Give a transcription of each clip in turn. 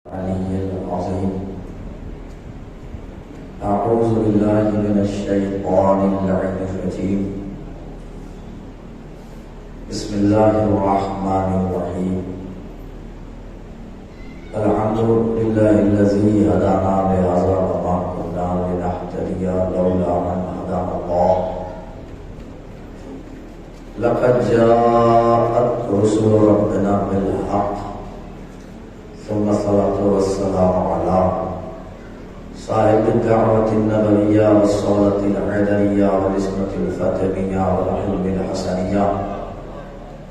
العلي العظيم. أعوذ بالله من الشيطان اللعين الرجيم. بسم الله الرحمن الرحيم. الحمد لله الذي هدانا لهذا وما كنا لنهتدي لولا أن هدانا الله. لقد جاءت رسل ربنا بالحق ثم الصلاة والسلام على صاحب الدعوة النبوية والصلاة العدلية والعصمة الفاطمية والحلم الحسنية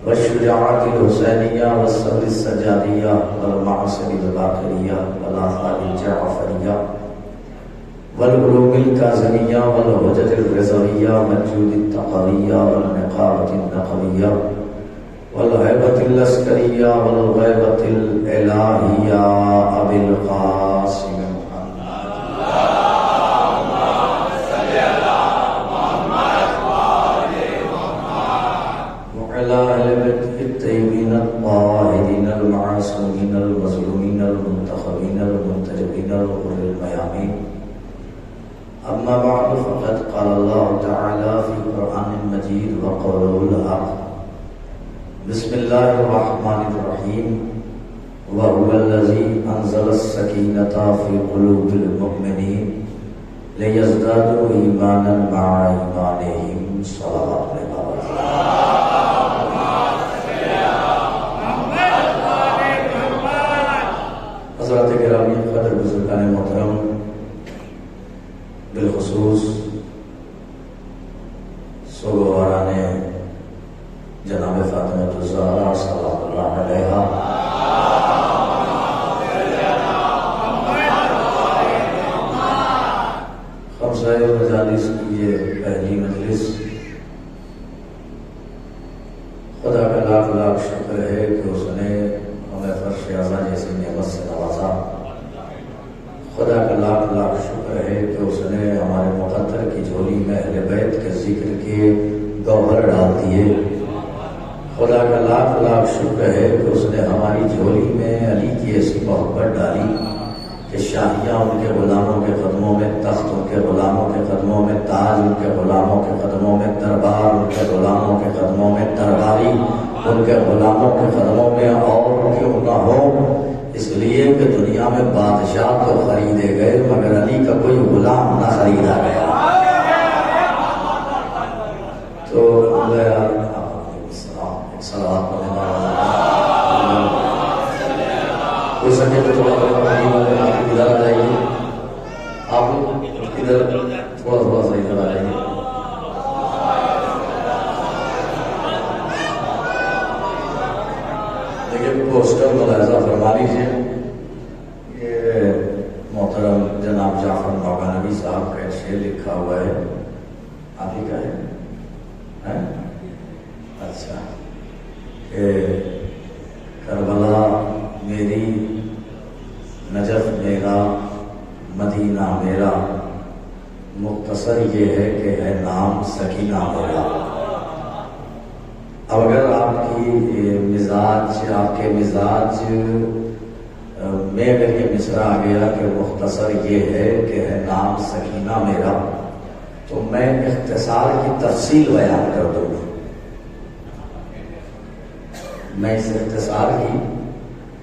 والشجاعة الحسينية والصبر السجادية والمعاصر الباقرية والآثار الجعفرية والعلوم الكاظمية والهجة الرضوية والجود التقوية والنقابة النقوية والهيبة العسكرية والغيبة الإلهية أبي القاسم محمد. اللهم صل على محمد وآل محمد وعلى أهل بيته الطيبين الطاهرين المعصومين المظلومين المنتخبين المنتجبين الغر الميامين. أما بعد فقد قال الله تعالى في القرآن المجيد وقوله الحق. بسم الله الرحمن الرحيم. وهو الذي أنزل السكينة في قلوب المؤمنين ليزدادوا إيمانا مع إيمانهم. صلوات الله. حضرات گرامی قدر بزرگان محترم، بالخصوص سوگواران جناب فاطمہ الزہرا صلی اللہ علیہ خمسہ مجالس کی یہ پہلی مجلس، خدا کا لاکھ لاکھ شکر ہے کہ اس نے ہمیں فرش اعضا جیسی نعمت سے نوازا. خدا کا لاکھ لاکھ شکر ہے کہ اس نے ہمارے مقدر کی جھولی میں اہل بیت کے ذکر کے گوہر ڈال دیے. خدا کا لاکھ لاکھ شکر ہے کہ اس نے ہماری جھولی میں علی کی ایسی محبت ڈالی کہ شاہیاں ان کے غلاموں کے قدموں میں، تخت ان کے غلاموں کے قدموں میں، تاج ان کے غلاموں کے قدموں میں، دربار ان کے غلاموں کے قدموں میں، درباری ان کے غلاموں کے قدموں میں. اور کیوں نہ ہو، اس لیے کہ دنیا میں بادشاہ تو خریدے گئے مگر علی کا کوئی غلام نہ خریدا گیا. تو صلوات پڑھنا ہو سکے تو تھوڑا ادھر آ جائیے، آپ ادھر تھوڑا سا ادھر آ جائیے. دیکھیے پوسٹر ملاحظہ فرما لیجیے. یہ محترم جناب جعفر نوگانوی صاحب کا ایک شعر لکھا ہوا ہے. آپ ہی کا ہے؟ اچھا. کہ کربلا میری، نجف میرا، مدینہ میرا، مختصر یہ ہے کہ ہے نام سکینہ میرا. اب اگر آپ کی مزاج، آپ کے مزاج میں اگر یہ مصرع آ گیا کہ مختصر یہ ہے کہ ہے نام سکینہ میرا، تو میں اختصار کی تفصیل بیان کر دوں گا. میں اس اختصار کی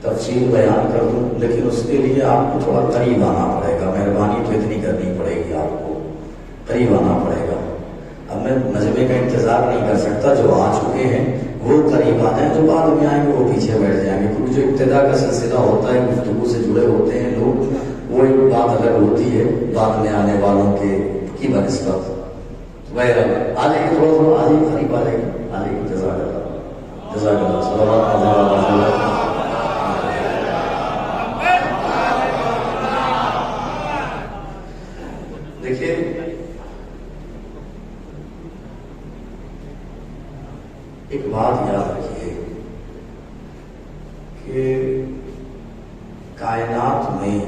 تفصیل بیان کر دوں، لیکن اس کے لیے آپ کو تھوڑا قریب آنا پڑے گا. مہربانی تو اتنی کرنی پڑے گی، آپ کو قریب آنا پڑے گا. اب میں مجمع کا انتظار نہیں کر سکتا، جو آ چکے ہیں وہ قریب آ جائیں، جو بعد میں آئیں گے وہ پیچھے بیٹھ جائیں گے. کیونکہ جو ابتدا کا سلسلہ ہوتا ہے، گفتگو سے جڑے ہوتے ہیں لوگ، وہ ایک بات الگ ہوتی ہے بعد میں آنے والوں کے کی بنسبت. آ جائیے، تھوڑا تھوڑا آ جائیے، قریب آ جائیے. جزاک اللہ، جزاک اللہ. صلوات اللہ. دیکھیے ایک بات یاد رکھیے کہ کائنات میں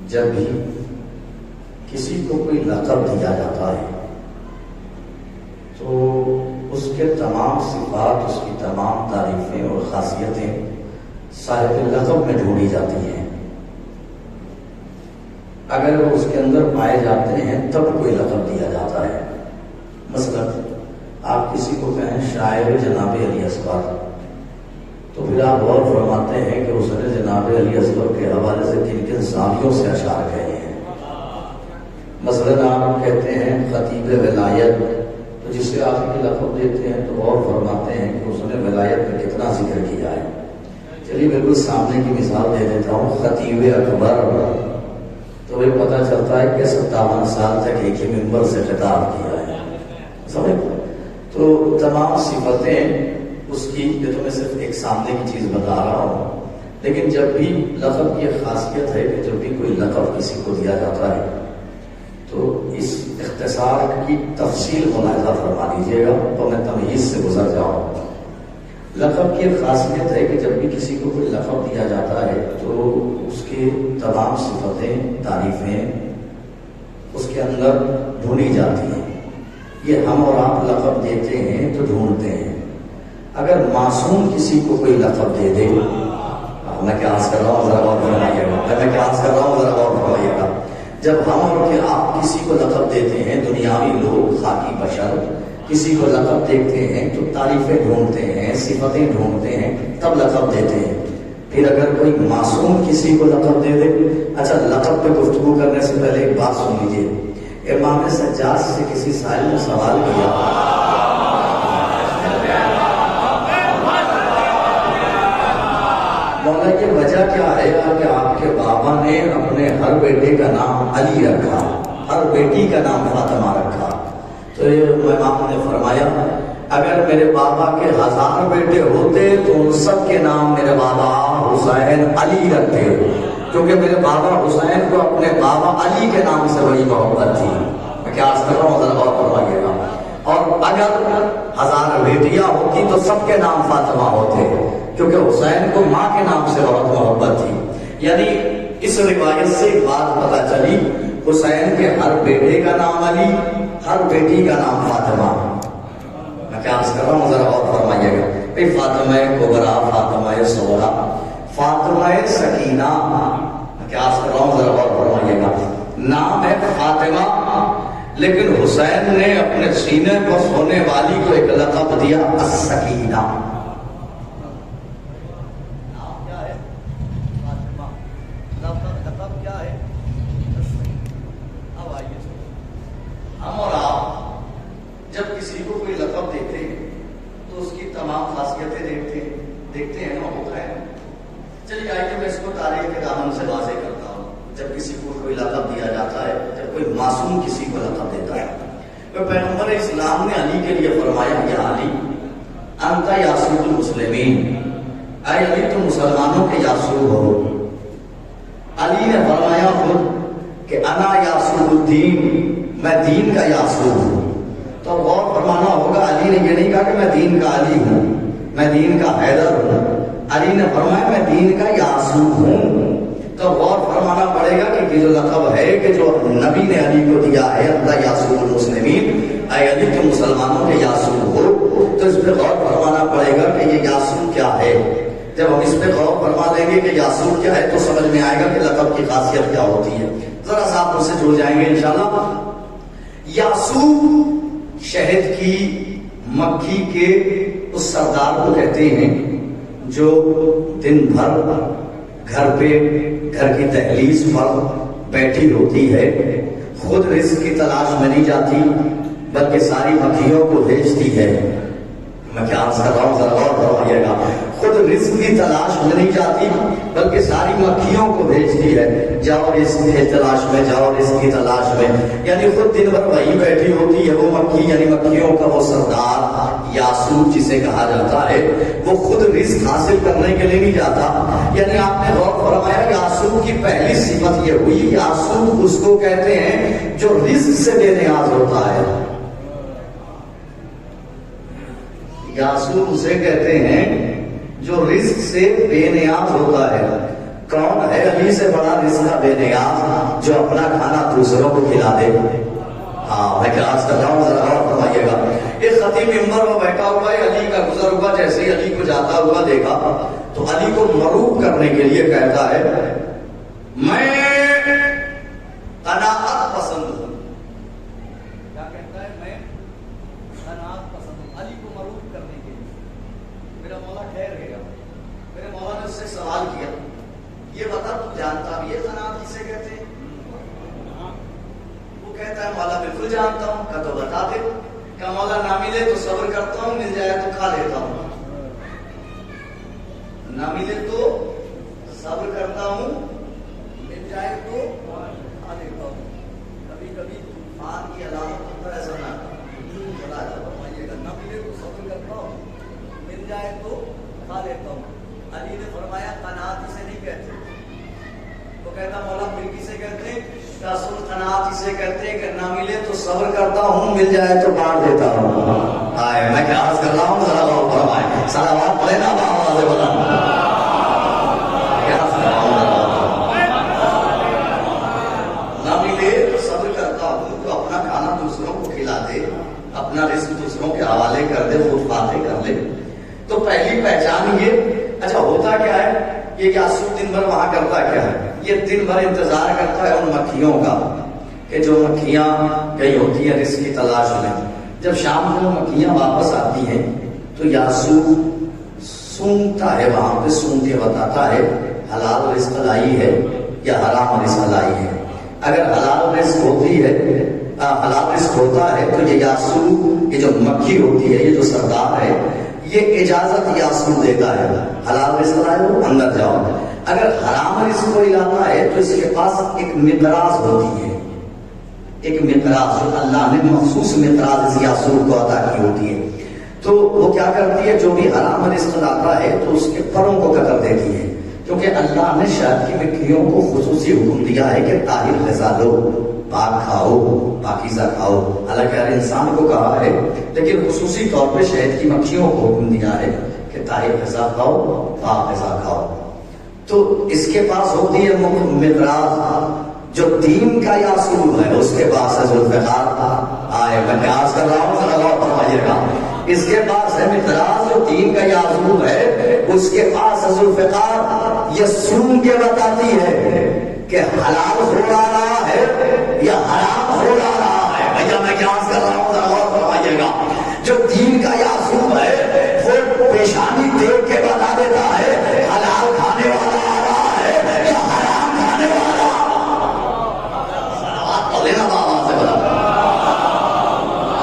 جب بھی کسی کو کوئی لقب دیا جاتا ہے تو اس کے تمام صفات، اس کی تمام تعریفیں اور خاصیتیں صاحب لقب میں ڈھونڈی جاتی ہیں. اگر وہ اس کے اندر پائے جاتے ہیں تب کوئی لقب دیا جاتا ہے. مثلا آپ کسی کو کہیں شاعر جناب علی اصغر، تو پھر آپ غور فرماتے ہیں کہ اس نے جناب علی اصغر کے حوالے سے کن کن سالیوں سے اشعار کہے ہیں. مثلا آپ کہتے ہیں خطیب ولایت، تو جس سے آپ کی لقب دیتے ہیں تو غور فرماتے ہیں کہ اس نے ولایت میں کتنا ذکر کیا ہے. چلیے بالکل سامنے کی مثال دے دیتا ہوں، خطیب اکبر، تو یہ پتہ چلتا ہے کہ 57 سال تک ایک ہی منبر سے خطاب کیا ہے. سمجھ؟ تو تمام صفتیں اس کی، یہ تو میں صرف ایک سامنے کی چیز بتا رہا ہوں، لیکن جب بھی لقب کی خاصیت ہے کہ جب بھی کوئی لقب کسی کو دیا جاتا ہے تو اس اختصار کی تفصیل ملاحظہ فرما لیجیے گا تو میں تمیز سے گزر جاؤں. لقب کی خاصیت ہے کہ جب بھی کسی کو کوئی لقب دیا جاتا ہے تو اس کے تمام صفتیں، تعریفیں اس کے اندر ڈھونڈی جاتی ہیں. یہ ہم اور آپ لقب دیتے ہیں تو ڈھونڈتے ہیں. اگر معصوم کسی کو کوئی لقب دے دے، میں کیا عرض کر رہا ہوں ذرا غور فرمائیے گا، میں کیا عرض کر رہا ہوں ذرا غور فرمائیے گا. جب ہم اور کہ آپ کسی کو لقب دیتے ہیں، دنیاوی لوگ، خاکی بشر کسی کو لقب دیتے ہیں تو تعریفیں ڈھونڈتے ہیں، صفتیں ڈھونڈتے ہیں، تب لقب دیتے ہیں. پھر اگر کوئی معصوم کسی کو لقب دے دے، اچھا لقب پہ گفتگو کرنے سے پہلے ایک بات سن لیجیے. امام سجاد سے کسی سائل نے سوال کیا، مولا یہ وجہ کیا ہے کہ آپ کے بابا نے اپنے ہر بیٹے کا نام علی رکھا، ہر بیٹی کا نام فاطمہ رکھا؟ تو امام نے فرمایا اگر میرے بابا کے 1000 بیٹے ہوتے تو ان سب کے نام میرے بابا حسین علی رکھتے، کیونکہ میرے بابا حسین کو اپنے بابا علی کے نام سے بڑی محبت تھی. میں کیا عرض کر رہا ہوں ذرا غور فرمائیے گا. اور اگر 1000 بیٹیاں ہوتی تو سب کے نام فاطمہ ہوتے، کیونکہ حسین کو ماں کے نام سے بہت محبت تھی. یعنی اس روایت سے ایک بات پتہ چلی، حسین کے ہر بیٹے کا نام علی، ہر بیٹی کا نام فاطمہ. میں کیا عرض کر رہا ہوں ذرا غور فرمائیے گا. بھائی فاطمہ کبریٰ، فاطمہ صغریٰ، فاطمہ سکینہ، میں کیا عرض کر رہا ہوں ذرا غور فرمائیے گا. نام ہے فاطمہ، لیکن حسین نے اپنے سینے پر سونے والی کو ایک لقب دیا السکینہ. ہم اور آپ جب کسی کو کوئی لقب دیتے ہیں تو اس کی تمام خاصیتیں دیکھتے ہیں نا، ہوتا ہے. چلیے آئیے میں اس کو تاریخ کے دامن سے واضح کرتا ہوں. جب کسی کو کوئی لقب دیا جاتا ہے، جب کوئی معصوم کسی کو لقب دیتا ہے، تو پیغمبر اسلام نے علی کے لیے فرمایا یا علی انت یاسوب المسلمین، اے علی تم مسلمانوں کے یاسوب ہو. علی نے فرمایا خود کہ انا یاسوب الدین، میں دین کا یاسوب ہوں. تو غور فرمانا ہوگا، علی نے یہ نہیں کہا کہ میں دین کا علی ہوں، میں دین کا حیدر ہوں. علی نے فرمایا میں دین کا یاسوب ہوں. تو غور فرمانا پڑے گا کہ یہ جو لقب ہے کہ جو نبی نے علی کو دیا ہے انت یاسوب المسلمین، اے علی تم مسلمانوں کے یاسوب ہو، تو اس پہ غور فرمانا پڑے گا کہ یہ یاسوب کیا ہے. جب ہم اس پہ غور فرما لیں گے کہ یاسوب کیا ہے تو سمجھ میں آئے گا کہ لقب کی خاصیت کیا ہوتی ہے. ذرا سا آپ اس سے جڑ جائیں گے انشاءاللہ. یاسوب شہد کی مکھی کے اس سردار کو کہتے ہیں جو دن بھر گھر کی دہلیز پر بیٹھی ہوتی ہے، خود رزق کی تلاش میں نہیں جاتی بلکہ ساری مکھیوں کو بھیجتی ہے. میں کیا عرض کر رہا ہوں ذرا غور فرمائیے گا. خود رزق کی تلاش میں نہیں جاتی بلکہ ساری مکھیوں کو بھیجتی ہے، جاؤ رزق کی تلاش میں، جاؤ رزق کی تلاش میں. یعنی خود دن بھر وہی بیٹھی ہوتی ہے وہ مکھی، یعنی مکھیوں کا وہ سردار یاسوب جسے کہا جاتا ہے، وہ خود رزق حاصل کرنے کے لیے نہیں جاتا. یعنی آپ نے غور فرمایا یاسوب کی پہلی صفت یہ ہوئی، یاسوب اس کو کہتے ہیں جو رزق سے بے نیاز ہوتا ہے. یاسوب اسے کہتے ہیں جو رزق سے بے نیاز ہوتا ہے. کون ہے علی سے بڑا رزق کا بے نیاز جو اپنا کھانا دوسروں کو کھلا دے؟ ہاں میں کیا عرض کر رہا ہوں ذرا غور فرمائیے گا. ایک خطیب منبر میں بیٹھا ہوا ہے، علی کا گزر ہوا، جیسے ہی علی کو جاتا ہوا دیکھا تو علی کو مروب کرنے کے لیے کہتا ہے میں قناعت پسند ہوں. کیا کہتا ہے؟ میں قناعت پسند ہوں. علی کو مروب کرنے کے لیے میرا مولا ٹھہر گیا. میرے مولا نے اس سے سوال کیا یہ بتا تو جانتا بھی یہ قناعت کسے کہتے ہیں؟ وہ کہتا ہے مولا بالکل جانتا ہوں. کہ تو بتا دے. کہ مولا نہ ملے تو صبر کرتا ہوں, مل جائے تو کھا لیتا ہوں. نہ ملے تو صبر کرتا ہوں, مل جائے تو کھا لیتا ہوں. کبھی کبھی طوفان کی علامت ہوتا ہے ایسا نہ بلا جا فرمائیے گا. نہ ملے تو صبر کرتا ہوں, مل جائے تو کھا لیتا ہوں. علی نے فرمایا قناعت اسے نہیں کہتے. تو کہتا مولا پھر کسے کہتے ہیں؟ رسول قناعت اسے کہتے ہیں کہ نہ ملے تو صبر کرتا ہوں, مل جائے تو بانٹ دیتا ہوں. آئے میں کیا عرض کر رہا ہوں, ذرا غور فرمائیں. صلوات پڑھے نا باہر سے بتا کیا عرض کر رہا ہوں. نہ ملے تو صبر کرتا ہوں, تو اپنا کھانا دوسروں کو کھلا دے, اپنا رزق دوسروں کے حوالے کر دے, خود باتیں کر لے. تو پہلی پہچان یہ. اچھا ہوتا کیا ہے یہ جاسوس دن بھر وہاں کرتا کیا ہے؟ یہ دن بھر انتظار کرتا ہے ان مکھیوں کا کہ جو مکھیاں گئی ہوتی ہیں رزق کی تلاش میں. جب شام کو مکھیاں واپس آتی ہیں تو یاسوس سونگتا ہے, وہاں پہ سونگ کے بتاتا ہے حلال رزق لائی ہے یا حرام رزق لائی ہے. اگر حلال رزق ہوتی ہے, حلال رزق ہوتا ہے تو یہ یاسوس, یہ جو مکھی ہوتی ہے, یہ جو سردار ہے, یہ اجازت یاسوس دیتا ہے حلال رزق لائے ہو اندر جاؤ. اگر حرام رزق کوئی لاتا ہے تو اس کے پاس ایک مقراض ہوتی ہے, ایک مقراض جو اللہ نے مخصوص مقراض اس یاسوس کو عطا کی ہوتی ہے. تو وہ کیا کرتی ہے, جو بھی حرام رزق لاتا ہے تو اس کے پروں کو قطر دیتی ہے, کیونکہ اللہ نے شہد کی مکھیوں کو خصوصی حکم دیا ہے کہ طاہر غذا لو, پاک کھاؤ, پاکیزہ کھاؤ. حالانکہ ہر انسان کو کہا ہے, لیکن خصوصی طور پہ شہد کی مکھیوں کو حکم دیا ہے کہ طاہر غذا کھاؤ, پاک غذا کھاؤ. تو اس کے پاس ہوتی ہے مقراض جو دین کا یاسوس ہے, اس کے پاس ہے ذوالفقار. آئے میں پیاس کر رہا ہوں, ذرا غور فرمائیے گا. اس کے پاس ہے مقراض جو دین کا یاسوس ہے, اس کے پاس ہے ذوالفقار. یہ سون کے بتاتی ہے کہ حلال ہو رہا ہے یا حرام ہو رہا ہے. بھیا میں کیا عرض کر رہا ہوں, ذرا غور فرمائیے گا. جو دین کا یاسوس ہے وہ پیشانی دیکھ کے بتا دیتا ہے حلال کھانے والا آ رہا ہے یا حرام کھانے والا. صلوات پڑھ لینا بابا سے بتا.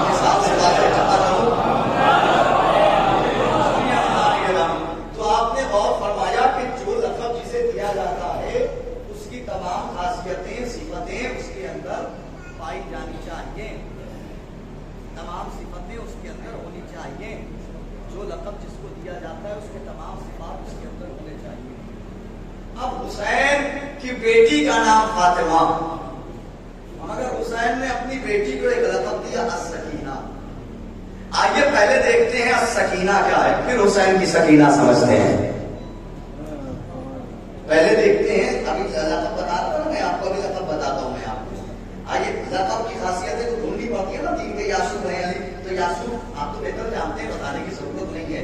مثال سے باتیں کرتا رہوں. تو آپ نے غور فرمایا کہ جو لقب جسے دیا جاتا ہے اس کی تمام خاصیتیں, صفتیں اس کے اندر پائی جانی چاہیے. تمام صفتیں اس کے اندر ہونی چاہیے. جو لقب جس کو دیا جاتا ہے اس کے تمام صفات اس کے اندر ہونے چاہیے. اب حسین کی بیٹی کا نام فاطمہ, مگر حسین نے اپنی بیٹی کو ایک لقب دیا السکینہ. آئیے پہلے دیکھتے ہیں السکینہ کیا ہے, پھر حسین کی سکینہ سمجھتے ہیں. پہلے دیکھتے ہیں, ابھی لقب بتاتا ہوں میں آپ کو, ابھی لقب بتاتا ہوں میں آپ کو. آئیے لقب کی خاصیتیں تو ڈھونڈنی پڑتی ہے نا. دین کے یاسوس ہیں علی, تو یاسوس آپ تو بہتر جانتے ہیں, بتانے کی ضرورت نہیں ہے.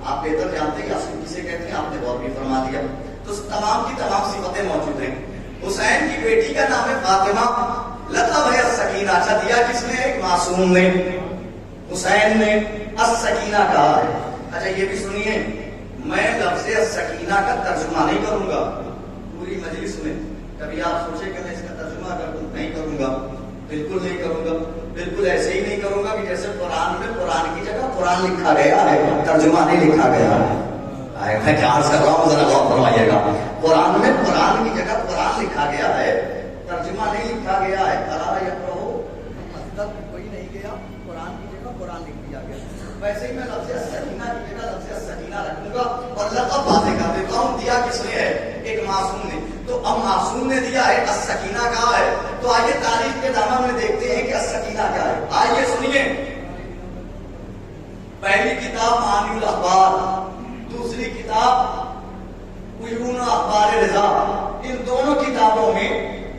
آپ بہتر جانتے ہیں یاسوس کسے کہتے ہیں, آپ نے غور بھی فرما دیا. تو تمام کی تمام صفتیں موجود ہیں. حسین کی بیٹی کا نام ہے فاطمہ, لقب ہے السکینہ. اچھا دیا کس نے؟ ایک معصوم نے, حسین نے السکینہ کہا ہے. اچھا یہ بھی سنیے, میں لفظ السکینہ کا ترجمہ نہیں کروں گا پوری مجلس میں. کبھی آپ سوچے کہ میں اس کا ترجمہ کر دوں, نہیں کروں گا, بالکل نہیں کروں گا. بالکل ایسے ہی نہیں کروں گا کہ جیسے قرآن میں قرآن کی جگہ قرآن لکھا گیا ہے, ترجمہ نہیں لکھا گیا ہے. میں کیا عرض کر رہا ہوں, ذرا غور فرمائیے گا. قرآن میں قرآن کی جگہ قرآن لکھا گیا ہے, ترجمہ نہیں لکھا گیا ہے. قرآن مطلب کوئی نہیں گیا, قرآن کی جگہ قرآن لکھ دیا گیا. ویسے ہی میں لفظ السکینہ کی جگہ لفظ السکینہ رکھوں گا اور لقب واضح کر دیتا ہوں. دیا کس نے ہے؟ ایک معصوم نے. تو اب معصوم نے دیا ہے, السکینہ کہا ہے. تو آئیے تاریخ کے دامن میں دیکھتے ہیں کہ السکینہ کیا ہے. آئیے سنیے, پہلی کتاب معانی الاخبار, دوسری کتاب عیون اخبار رضا. ان دونوں کتابوں میں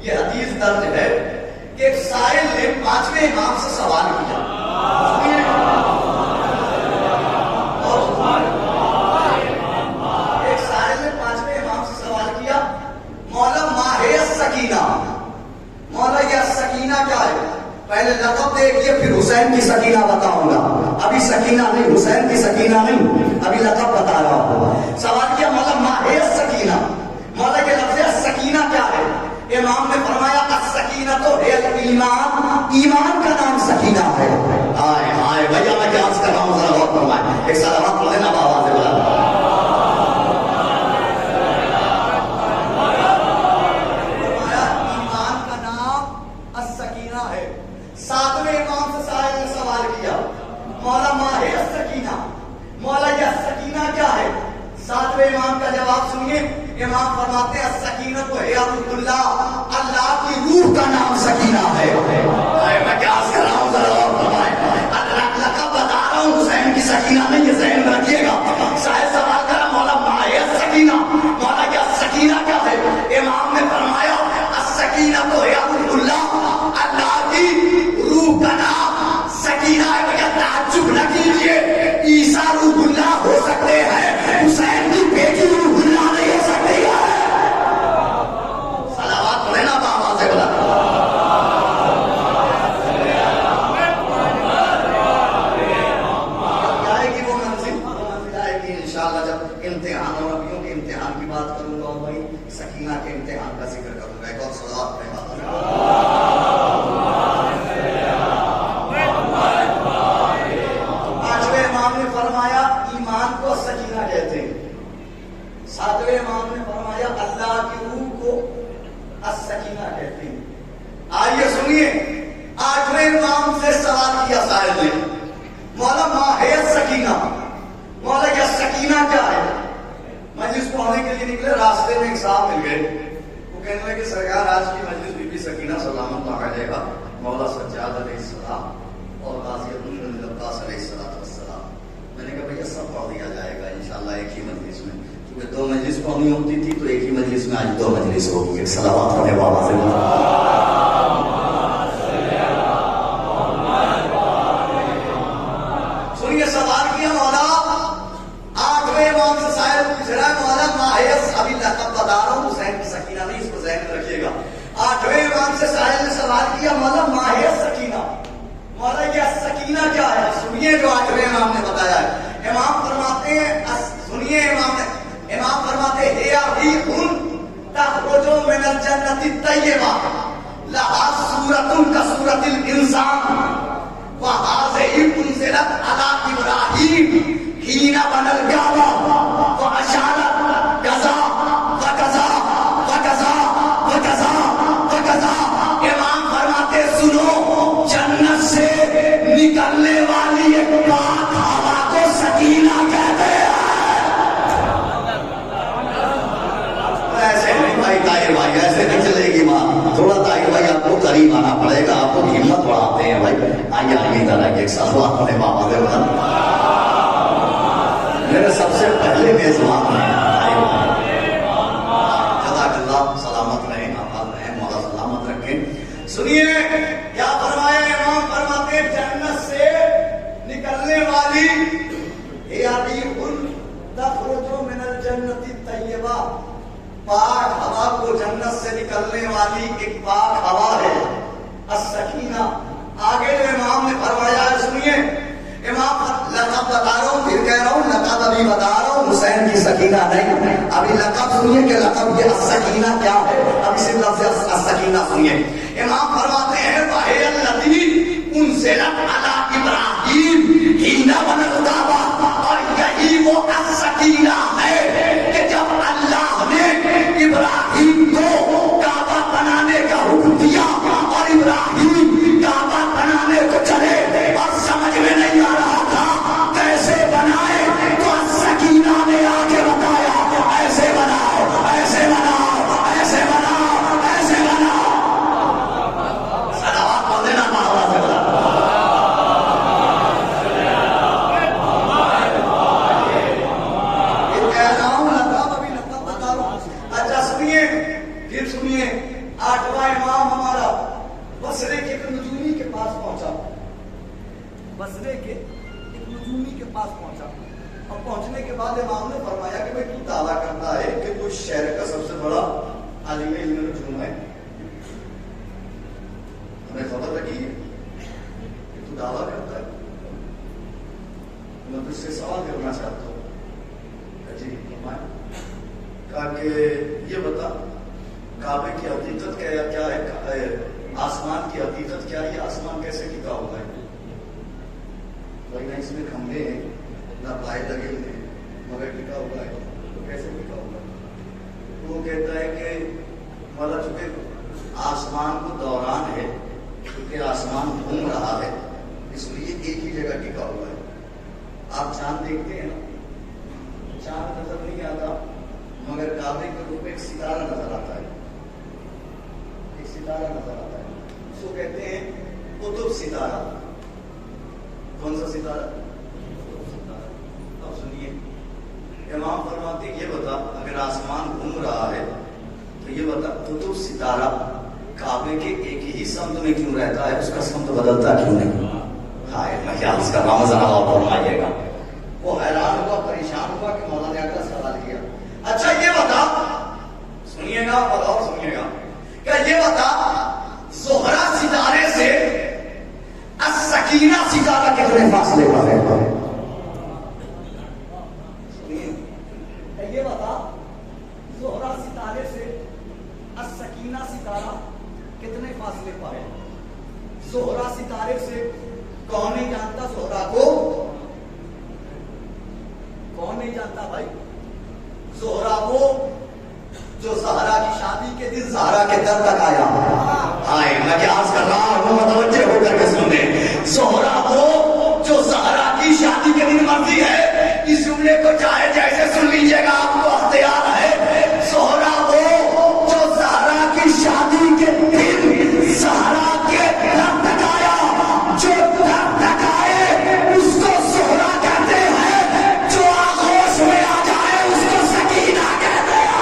یہ حدیث درج ہے کہ ایک سائل نے 5ویں امام سے سوال کیا. ایک حسین کی سکینہ بتاؤں گا. ابھی سکینہ نہیں، حسین کی سکینہ نہیں، ابھی لقب بتا رہا ہوں. سوال کیا مولا ماہ سکینہ، مولا کے لفظ سکینہ کیا ہے؟ امام نے فرمایا السکینہ تو ہے ایمان، ایمان کا نام سکینہ ہے. آئے آئے بھیا میں کیا عرض کر رہا ہوں، ذرا غور فرمائیں. ایک صلوات پڑھ لینا بابا سے بلا. فرمایا ایمان کا نام السکینہ ہے. ساتویں امام سے سائل نے سوال کیا مولا ماہ السکینہ، مولا یہ سکینہ کیا ہے؟ ساتویں امام کا جواب سنیے. امام فرماتے ہیں السکینہ تو ہے اللہ، اللہ کی روح کا نام سکینہ ہے. میں کیا عرض کر رہا ہوں، ذرا غور فرمائیں. اللہ لقب بتا رہا ہوں، حسین کی سکینہ نہیں، یہ ذہن میں رکھیے گا. شاید سوال کرا مولا ماہ السکینہ، مولا کیا سکینہ کیا ہے؟ امام نے فرمایا السکینہ تو ہے اللہ، اللہ کی روح کا نام سکینہ ہے. بھیا تعجب نہ کیجیے، عیسیٰ روح اللہ ہو سکتے ہیں، حسین کی بیٹی روح اللہ نہیں ہو سکتی ہے. صلوات پڑھے نا بابا سے بلا. آئے گی وہ منزل آئے گی انشاءاللہ جب امتحان اور نبیوں کے امتحان کی بات کروں گا اور وہی سکینہ کے امتحان کا ذکر کروں گا. ایک اور صلوات پڑھے بابا. پانچویں امام نے فرمایا ایمان کو سکینہ کہتے ہیں. ساتویں امام نے فرمایا اللہ کی روح کو السکینہ کہتے ہیں. آئیے سنیے، آٹھویں امام سے سوال کیا سائل نے مولا ماہ سکینہ، مولا کیا سکینہ کیا ہے؟ مجلس پڑھنے کے لیے نکلے، راستے میں ایک صاحب مل گئے. وہ کہنے لگے سرکار آج کی مجلس بی بی سکینہ سلامت علیہ کا، مولا سجاد علیہ السلام اور غازی عبد العباس علیہ السلام. میں نے کہا بھیا سب پڑھ دیا جائے گا انشاءاللہ ایک ہی مجلس میں، کیونکہ دو مجلس پڑھنی ہوتی تھی تو ایک ہی مجلس میں آج دو مجلس ہوگی. ایک صلوات پڑھے بابا سے. سنیے سوال کیا مولا، آٹھویں امام سے سائل پوچھ رہا ہے مولا ماہیس، ابھی لقب بتا رہا ہوں، حسین کی سکینہ نہیں، اس کو ذہن میں رکھیے گا. آٹھویں امام سے سائل نے سوال کیا مولا ماہیس سکینہ، مولا یہ سکینہ کیا ہے؟ سنیے جو آٹھویں امام نے بتایا ہے. امام فرماتے ہیں، سنیے امام فرماتے ہیں ہی ریح تخرج من الجنۃ الطیبہ لہا صورۃ کصورۃ الانسان وہذہ انزلت علی ابراہیم حین بنى الکعبہ واشارت کذا وکذا وکذا وکذا وکذا. امام فرماتے سنو، جنت سے نکلنے والی ایک پاک ہوا کو سکینہ کہتے ہیں. ایسے نہیں بھائی طاہر بھائی، ایسے نہیں چلے گی بات. تھوڑا طاہر بھائی آپ کو قریب آنا پڑے گا، آپ کو ہمت بڑھاتے ہیں بھائی. آئیے آئیے ادھر آئیے. ایک صلوات پڑھے بابا دے بتا. میرے سب سے پہلے میزبان ہیں جزاک اللہ، سلامت رہیں، آباد رہیں، مولا سلامت رکھیں. سنیے کیا فرمایا امام فرماتے ہیں جنت سے نکلنے والی تخرج من الجنۃ الطیبہ، پاک ہوا کو جنت سے نکلنے والی ایک پاک ہوا ہے السکینہ. آگے جو امام نے فرمایا ہے سنیے، امام لقب بتا رہا ہوں، پھر کہہ رہا ہوں لقب ابھی بتا رہا ہوں، حسین کی سکینہ نہیں. ابھی لقب سنیے کہ لقب یہ السکینہ کیا ہے. ابھی صرف لفظ السکینہ سنیے. امام فرماتے ہیں وَهِيَ الَّتِي أُنزِلَتْ عَلَىٰ إِبْرَاهِيمَ حِينَ بَنَى الْكَعْبَةَ. اور یہی وہ السکینہ ہے کہ جب اللہ نے ابراہیم کو کعبہ بنانے کا حکم دیا اور ابراہیم کعبہ بنانے کو چلے اور سمجھ میں نہیں آ رہا تھا کیسے بنائے، تو السکینہ نے آ کے بتایا ایسے بناؤ، ایسے بناؤ، ایسے بناؤ، ایسے بناؤ. صلوات پڑھ دینا بابا سے بلا. یہ کہہ رہا ہوں لقب ابھی لقب بتا رہا ہوں. اچھا سنیے، پھر سنیے. آٹھواں امام ہمارا بصرے کے ایک نجومی کے پاس پہنچا، بصرے کے ایک نجومی کے پاس پہنچا، اور پہنچنے کے بعد امام نے فرمایا کہ بھئی تو دعویٰ کرتا ہے کہ تو شہر کا سب سے بڑا عالم علم نجوم ہے، ہمیں خبر رکھی کہ تو دعویٰ کہا کہ یہ بتا کعبے کی حقیقت کیا ہے، آسمان کی حقیقت کیا ہے، آسمان کیسے ٹکا ہوا ہے؟ بھائی نہ اس میں کھمبے ہیں نہ پائے لگے ہوئے ہیں، مگر ٹکا ہوا ہے تو کیسے ٹکا ہوا ہے؟ وہ کہتا ہے کہ مولا چونکہ آسمان کو دوران ہے، کیونکہ آسمان گھوم رہا ہے، اس لیے ایک ہی جگہ ٹکا ہوا ہے۔ آپ چاند دیکھتے ہیں نا، چاند نظر نہیں آتا، مگر کعبے کے روپ میں ایک ستارہ نظر آتا ہے، ایک ستارہ نظر آتا ہے، اس کو کہتے ہیں قطب ستارہ۔ کون سا ستارہ؟ اب سنیے، امام فرماتے ہیں یہ بتا اگر آسمان گھوم رہا ہے تو یہ بتا قطب ستارہ کعبے کے ایک ہی سمت میں کیوں رہتا ہے، اس کا سمت بدلتا کیوں نہیں؟ ہائے میں کیا اس کا نام ذرا اور فرمائیے گا۔ وہ حیران ہوا، پریشان ہوا کہ مولا نے اگلا سوال کیا، اچھا یہ بتا، سنیے گا اور سنیے گا، کیا یہ بتا زہرہ ستارے سے السکینہ ستارہ کتنے فاصلے پر ہے؟ سنیے، کیا یہ بتا زہرہ ستارے سے السکینہ ستارہ کتنے فاصلے پر ہے؟ زہرہ ستارے سے کون نہیں جانتا زہرہ کو؟ کون نہیں جانتا بھائی زہرہ کو؟ جو زہرا کی شادی کے دن زہرا کے در تک آیا۔ آئے میں کیا عرض کر رہا ہوں، متوجہ ہو کر کے سنیں۔ زہرا کو جو زہرا کی شادی کے دن مرضی ہے، اس جملے کو چاہے جیسے سن لیجئے گا، آپ کو اختیار ہے۔ زہرا کو جو زہرا کی شادی کے دن زہرا کے در تک آیا، جو در تک آئے اس کو زہرا کہتے ہیں، جو آغوش میں آ جائے اس کو سکینہ کہتے ہیں۔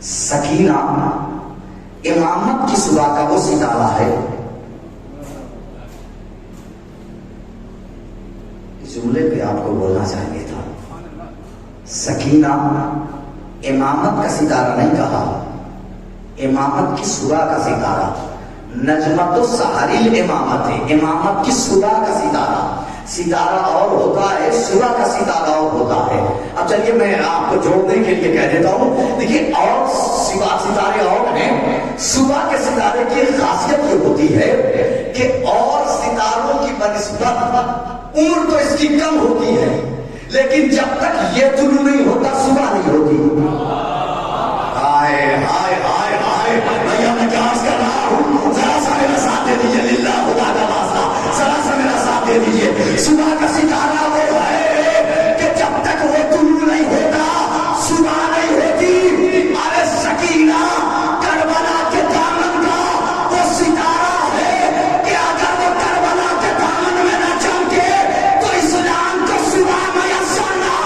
سکینہ امامت کی صبح کا وہ ستارہ ہے۔ اس جملے پہ آپ کو بولنا چاہیے تھا، سکینہ امامت کا ستارہ نہیں کہا، امامت کی صبح کا ستارہ۔ نجمت و سحری امامت ہے، امامت کی صبح کا ستارہ۔ ستارہ اور ہوتا ہے، صبح کا ستارہ اور ہوتا ہے۔ اب چلیے میں آپ کو جوڑنے کے لیے کہہ دیتا ہوں، دیکھیے اور ستارے اور ہیں۔ صبح کے ستارے کی خاصیت یہ ہوتی ہے کہ اور ستاروں کی بنسبت عمر تو اس کی کم ہوتی ہے، لیکن جب تک یہ طلوع نہیں ہوتا صبح نہیں ہوتی۔ ہائے ہائے ہائے ہائے، بھیا میں کیا عرض کر رہا ہوں، ذرا سا میرا ساتھ دے دیجیے، للہ خدا کا واسطہ ذرا سا میرا ساتھ دے دیجیے۔ صبح کا ستارہ وہ ہے کہ جب تک وہ طلوع نہیں ہوتا صبح نہیں ہوتی۔ ارے سکینہ کربلا کے دامن کا وہ ستارہ ہے کہ اگر وہ کربلا کے دامن میں نہ چمکے تو اسلام کو صبح میسر نہ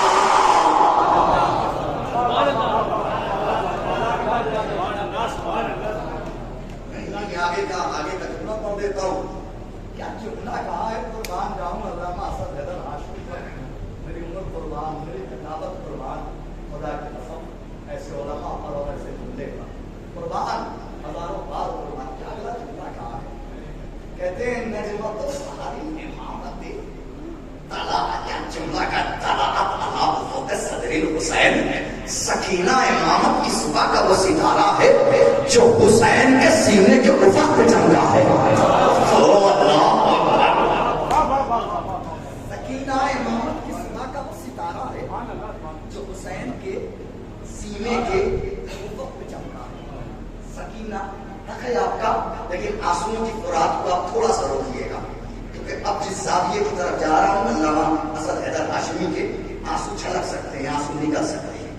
آگے کا جملہ پڑھ دیتا ہوں۔ کیا جملہ کہا ہے، قربان جاؤں علامہ اسد حیدر ہاشمی پر، میری عمر قربان، میری جنابت قربان، خدا کی قسم ایسے علماء پر اور ایسے جملے پر قربان، ہزاروں بار قربان. کیا اگلا جملہ کہا ہے، کہتے ہیں نجمت الصحاری امامت طلعت، کیا جملہ کا طلعت علی فوق صدر الحسین، سکینہ امامت کی صبح کا وہ ستارہ ہے جو حسین کے سینے کے افق پہ چمکا ہے. سکینہ امامت کی صبح کا وہ ستارہ ہے جو حسین کے سینے کے افق پہ چمکا ہے. سکینہ حق ہے آپ کا، لیکن آنسوؤں کی فرات کو آپ تھوڑا سا روکیے گا، کیونکہ اب جس زاویے کی طرف جا رہا ہوں علامہ اسد حیدر ہاشمی کے آنسو چھلک سکتے ہیں، آنسو نکل سکتے ہیں،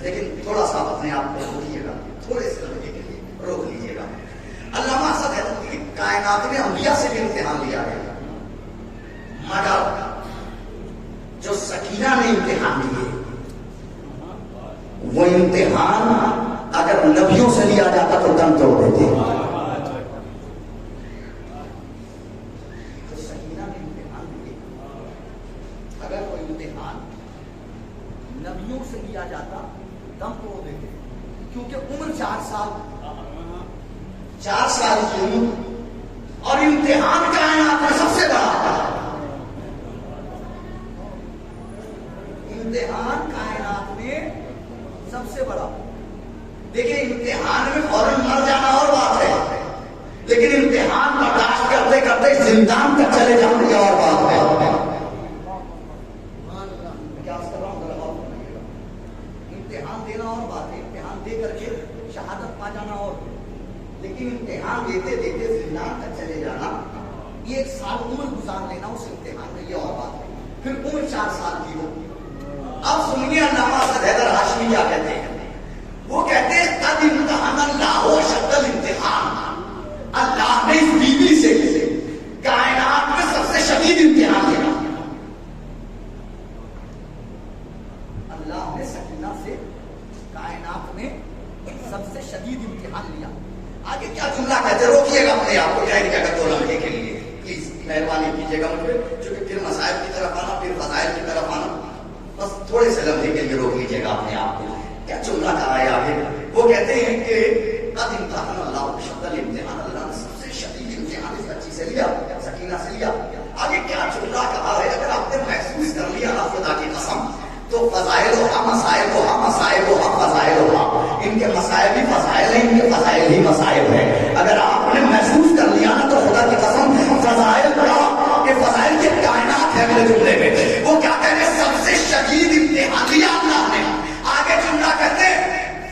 لیکن تھوڑا سا اپنے آپ کو روکیے گا، تھوڑے سے لمحے کے لیے روک لیجیے گا. علامہ اسد حیدر کی کائنات میں انبیاء سے بھی امتحان لیا گیا، مگر جو سکینہ نے امتحان لیے وہ امتحان اگر نبیوں سے لیا جاتا تو دم توڑ دیتے. جو سکینہ نے امتحان لیے، اگر کوئی امتحان نبیوں سے لیا جاتا دم توڑ دیتے، کیونکہ عمر 4 سال کی عمر اور امتحان کائنات میں سب سے بڑا، امتحان کائنات میں سب سے بڑا. دیکھیں امتحان میں فوراً مر جانا اور بات ہے، لیکن امتحان برداشت کرتے کرتے زندان تک چلے جانا یہ اور بات ہے. امتحان دینا اور بات ہے، امتحان دے کر کے شہادت پا جانا اور، لیکن امتحان دیتے دیتے زندان تک چلے جانا، 1 سال عمر گزار لینا اس امتحان میں یہ اور بات ہے، پھر عمر 4 سال کی ہو. اب سنیے علامہ اسد حیدر ہاشمی کیا کہتے ہیں. وہ کہتے ہیں قد امتحان اللہ اشد الامتحان، اللہ نے اس بیوی سے کائنات میں سب سے شدید امتحان لیا. اللہ نے سکینہ سے کائنات میں سب سے شدید امتحان لیا. آگے کیا جملہ کہتے ہیں، روکیے گا اپنے آپ کو ٹھہر کے 2 لمحے کے لیے پلیز مہربانی کیجیے گا مجھے، چونکہ پھر مسائل کی طرف آنا، پھر فضائل کی طرف آنا، بس تھوڑے سے لمحے کے لیے روک لیجیے گا اپنے آپ کو. کیا جملہ کہا ہے آگے، وہ کہتے ہیں کہ قد امتحان اللہ اشد الامتحان، اللہ نے سب سے شدید امتحان اس بچی سے لیا، سکینہ سے لیا. آگے کیا جملہ کہا ہے، اگر آپ نے محسوس کر لیا نا خدا کی قسم تو فضائل ہوا مسائل ہوا مسائل ہوا فضائل ہوا، ان کے مسائل بھی فضائل ہیں، ان کے فضائل ہی مسائل ہیں. اگر آپ نے محسوس کر لیا نا تو خدا کی قسم فضائل کا کہ فضائل کے کائنات ہے. اگلے جملے میں وہ کیا کہتے ہیں، سب سے شدید امتحان لیا اللہ نے. آگے جملہ کہتے ہیں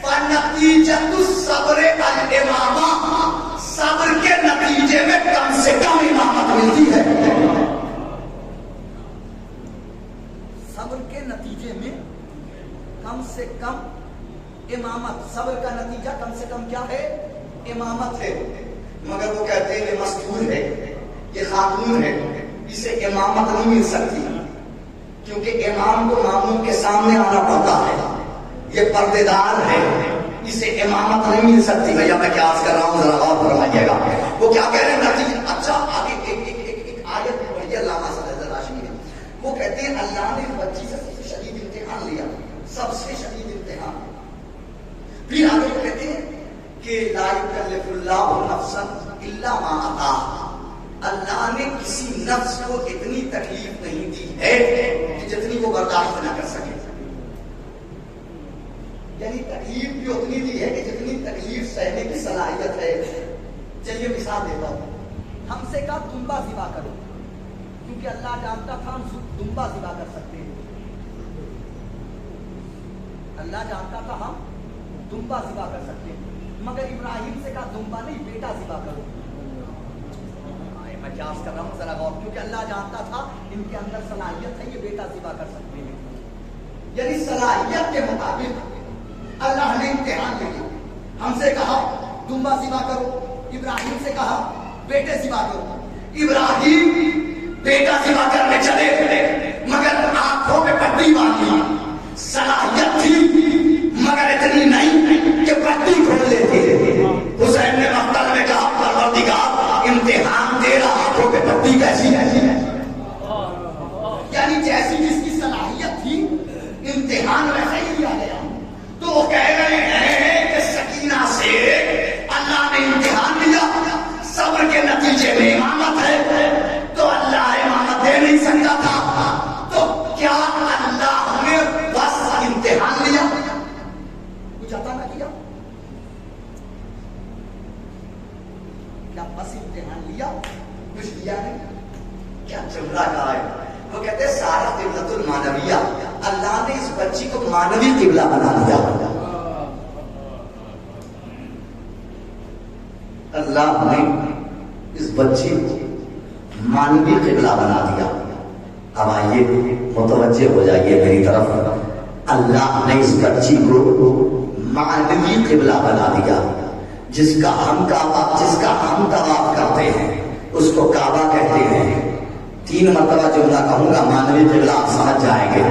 فنتیجۃ الصبر الامامہ، صبر کے نتیجے میں کم سے کم امامت ملتی ہے. صبر کے نتیجے میں کم سے کم امامت، صبر کا نتیجہ کم سے کم کیا ہے، امامت ہے. مگر وہ کہتے ہیں یہ مستور ہے، یہ خاتون ہے، اسے امامت نہیں مل سکتی، کیونکہ امام کو مامون کے سامنے آنا پڑتا ہے، یہ پردے دار ہے، اسے امامت نہیں مل سکتی. بھیا میں کیا عرض کر رہا ہوں ذرا غور فرمائیے گا. وہ کیا کہہ رہے ہیں نتیجہ، اچھا آگے ایک آیت پڑھیے علامہ اسد حیدر ہاشمی نے. وہ کہتے ہیں اللہ نے اس بچی سے سب سے شدید امتحان لیا، سب سے شدید امتحان. پھر آگے وہ کہتے ہیں کہ لا یکلف اللہ نفسا الا ما آتاہا، اللہ نے کسی نفس کو اتنی تکلیف نہیں دی ہے کہ جتنی وہ برداشت نہ کر سکے. یعنی تکلیف بھی اتنی دی ہے کہ جتنی تکلیف سہنے کی صلاحیت ہے. چلیے مثال دیتا ہوں، ہم سے کہا دمبا ذبح کرو، کیونکہ اللہ جانتا تھا ہم دمبا ذبح کر سکتے ہیں. اللہ جانتا تھا ہم دمبا ذبح کر سکتے ہیں، مگر ابراہیم سے کہا دمبا نہیں بیٹا ذبح کرو. میں کیا کر رہا ہوں ذرا غور، کیونکہ اللہ جانتا تھا ان کے اندر صلاحیت ہے، یہ بیٹا ذبح کر سکتے ہیں. یعنی صلاحیت کے مطابق اللہ نے امتحان لیا. ہم سے کہا دمبا ذبح کرو، ابراہیم سے کہا بیٹے ذبح کرو. ابراہیم بیٹا ذبح کرنے چلے مگر آنکھوں پہ پٹی باندھی. صلاحیت تھی مگر اتنی نہیں کہ پٹی کھول لیتے. حسین نے مقتل میں کہا پروردگار امتحان دے رہا آنکھوں پہ پٹی کیسی ہے، یعنی جیسی جس کی صلاحیت تھی امتحان ویسا ہی لیا گیا. تو وہ کہہ رہے ہیں کہ سکینہ سے اللہ نے امتحان لیا، صبر کے نتیجے میں امامت ہے، تو اللہ امامت دے نہیں سکتا تھا، تو کیا اللہ نے بس امتحان لیا، کچھ عطا نہ کیا؟ کیا بس امتحان لیا، کچھ دیا نہیں؟ کیا جملہ کہا ہے. وہ کہتے ہیں سارا قبلۃ المانویہ، اللہ نے اس بچی کو مانوی قبلہ بنا دیا. اللہ نے اس بچی کو مانوی قبلہ بنا دیا. اب آئیے متوجہ ہو جائیے میری طرف. اللہ نے اس بچی کو مانوی قبلہ بنا دیا. جس کا ہم طواف کرتے ہیں اس کو کعبہ کہتے ہیں. 3 مرتبہ جملہ کہوں گا، مانوی قبلہ آپ سمجھ جائیں گے.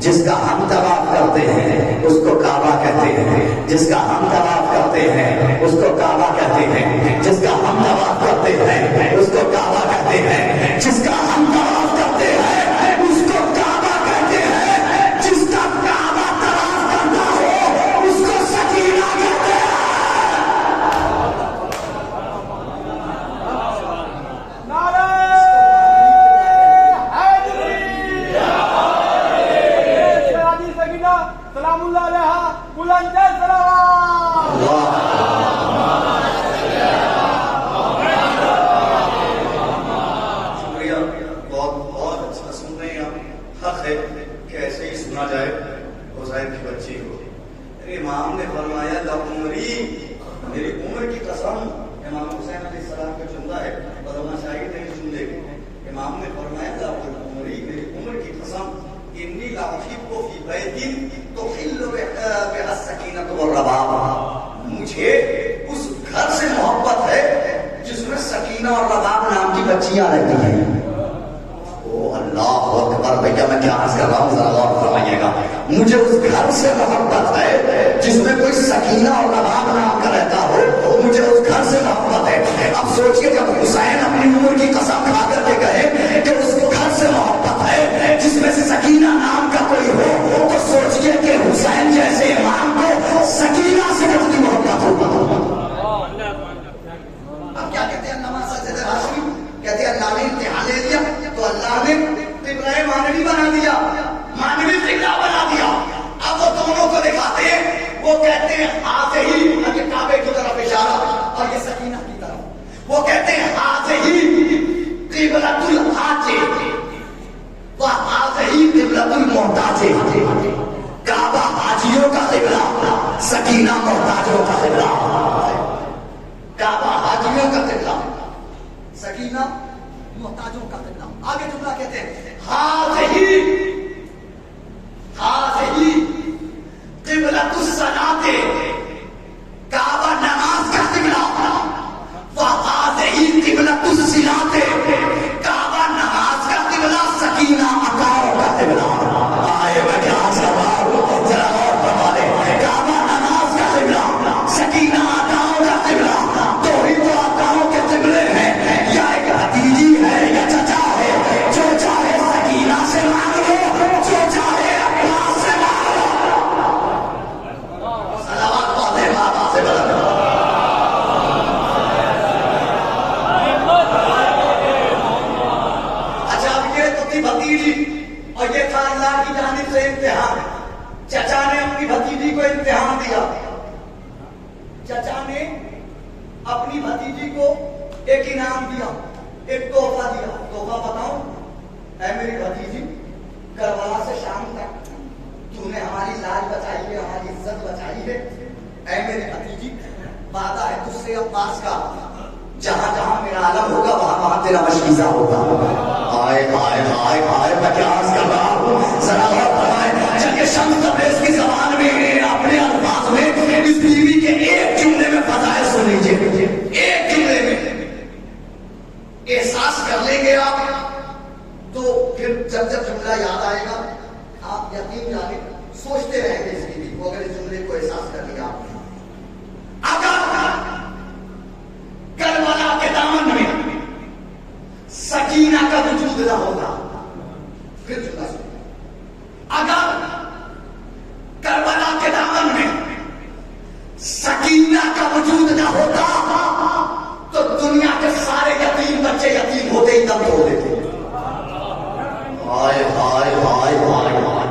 جس کا ہم طواف کرتے ہیں اس کو کعبہ کہتے ہیں. جس کا ہم طواف کرتے ہیں اس کو کعبہ کہتے ہیں. جس کا ہم طواف کرتے ہیں اس کو کعبہ کہتے ہیں. جس کا ہم طواف کرتے ہیں اس کو کعبہ کہتے ہیں. جس کا کعبہ طواف کرتا ہو اس کو سکینہ کہتے ہیں. سلام اللہ علیہ بلند سلام. شکریہ، بہت اچھا سن رہے ہیں آپ. حق ہے کہ ایسے ہی سنا جائے حسین کی بچی کو. امام نے فرمایا لعمری، میری عمر کی قسم. امام حسین علیہ السلام کا جملہ ہے، علماء شاہد نہیں سن لے. امام نے فرمایا لعمری، میری عمر کی قسم، انی لاحب فی بیت تحل بها السکینۃ والرباب، مجھے اس گھر سے محبت ہے جس میں سکینہ اور رباب نام کی بچیاں رہتی ہیں. او اللہ اکبر. بھیا میں کیا عرض کر رہا ہوں، ذرا غور فرمائیے گا. مجھے اس گھر سے محبت ہے جس میں کوئی سکینہ اور رباب نام کا رہتا ہو، مجھے اس گھر سے محبت ہے. اب سوچئے جب حسین اپنی عمر کی قسم کھا کر کے کہے کہ اس گھر سے محبت ہے جس میں سکینہ نام کا کوئی ہو، تو سوچئے کہ حسین جیسے امام کو سکینہ سے کتنی محبت ہوگا. اب کیا کہتے ہیں علامہ سید ہاشمی، کہتے ہیں اللہ نے امتحان لے لیا تو اللہ نے قبلہ مانوی بنا دیا، مانوی قبلہ بنا دیا. اب وہ دونوں کو دکھاتے ہیں، وہ کہتے ہیں ہاتھ ہی کعبے کی طرف اشارہ اور یہ سکینہ کی طرف. وہ کہتے ہیں ہاتھ ہی قبلۃ الحاج و ہاتھ ہی قبلۃ المحتاج. کعبہ حاجیوں کا قبلہ، سکینہ محتاجوں کا قبلہ. کعبہ حاجیوں کا قبلہ، سکینہ محتاجوں کا قبلہ. آگے جملہ کہتے ہیں ہاتھ ہی قبلۃ الصلاۃ، کعبہ نماز کا قبلہ. وہاتھ ہی قبلۃ الصلاۃ، کعبہ نماز کا قبلہ، سکینہ عطاؤں کا قبلہ. آئے میں کیا سوال ذرا غور فرما لے. کعبہ نماز کا قبلہ، سکینہ عطاؤں کا قبلہ. تو ہی تو عطاؤں کے قبلے ہیں، یا ایک بھتیجی ہے یا چچا ہے، جو چاہے سکینہ سے مانگ لو، جو چاہے عباس سے مانگ لو. صلوات پاتے بابا سے بلند. بھتیجی اور یہ تھا اللہ کی جانب سے امتحان. چچا نے اپنی بھتیجی کو امتحان دیا. چچا نے اپنی بھتیجی کو ایک انعام دیا، ایک تحفہ دیا. تحفہ بتاؤں؟ اے میری بھتیجی، کربلا سے شام تک تو نے ہماری لاج بچائی ہے، ہماری عزت بچائی ہے. اے میری بھتیجی، وعدہ ہے تجھ سے عباس کا، جہاں جہاں میرا عالم ہوگا وہاں وہاں تیرا مشکیزہ ہوگا. آئے آئے آئے آئے میں کیا عرض کر رہا ہوں، ذرا غور فرمائیں. جب شمس تبریز کی زبان میں اپنے الفاظ میں اس بیوی کے ایک جملے میں فضائل سن لیجیے. ایک جملے میں احساس کر لیں گے آپ، تو پھر جب جملہ یاد آئے گا آپ یقین جانیں سوچتے رہیں گے اس بیوی کو. اگر اس جملے کو احساس کر لیا آپ نے، اگر کربلا کے دامن میں وجود نہ ہوتا. پھر جملہ سنیں. اگر کربلا کے دامن میں سکینہ کا وجود نہ ہوتا تو دنیا کے سارے یتیم بچے یتیم ہوتے ہی دم توڑ دیتے. ہائے ہائے ہائے ہائے ہائے.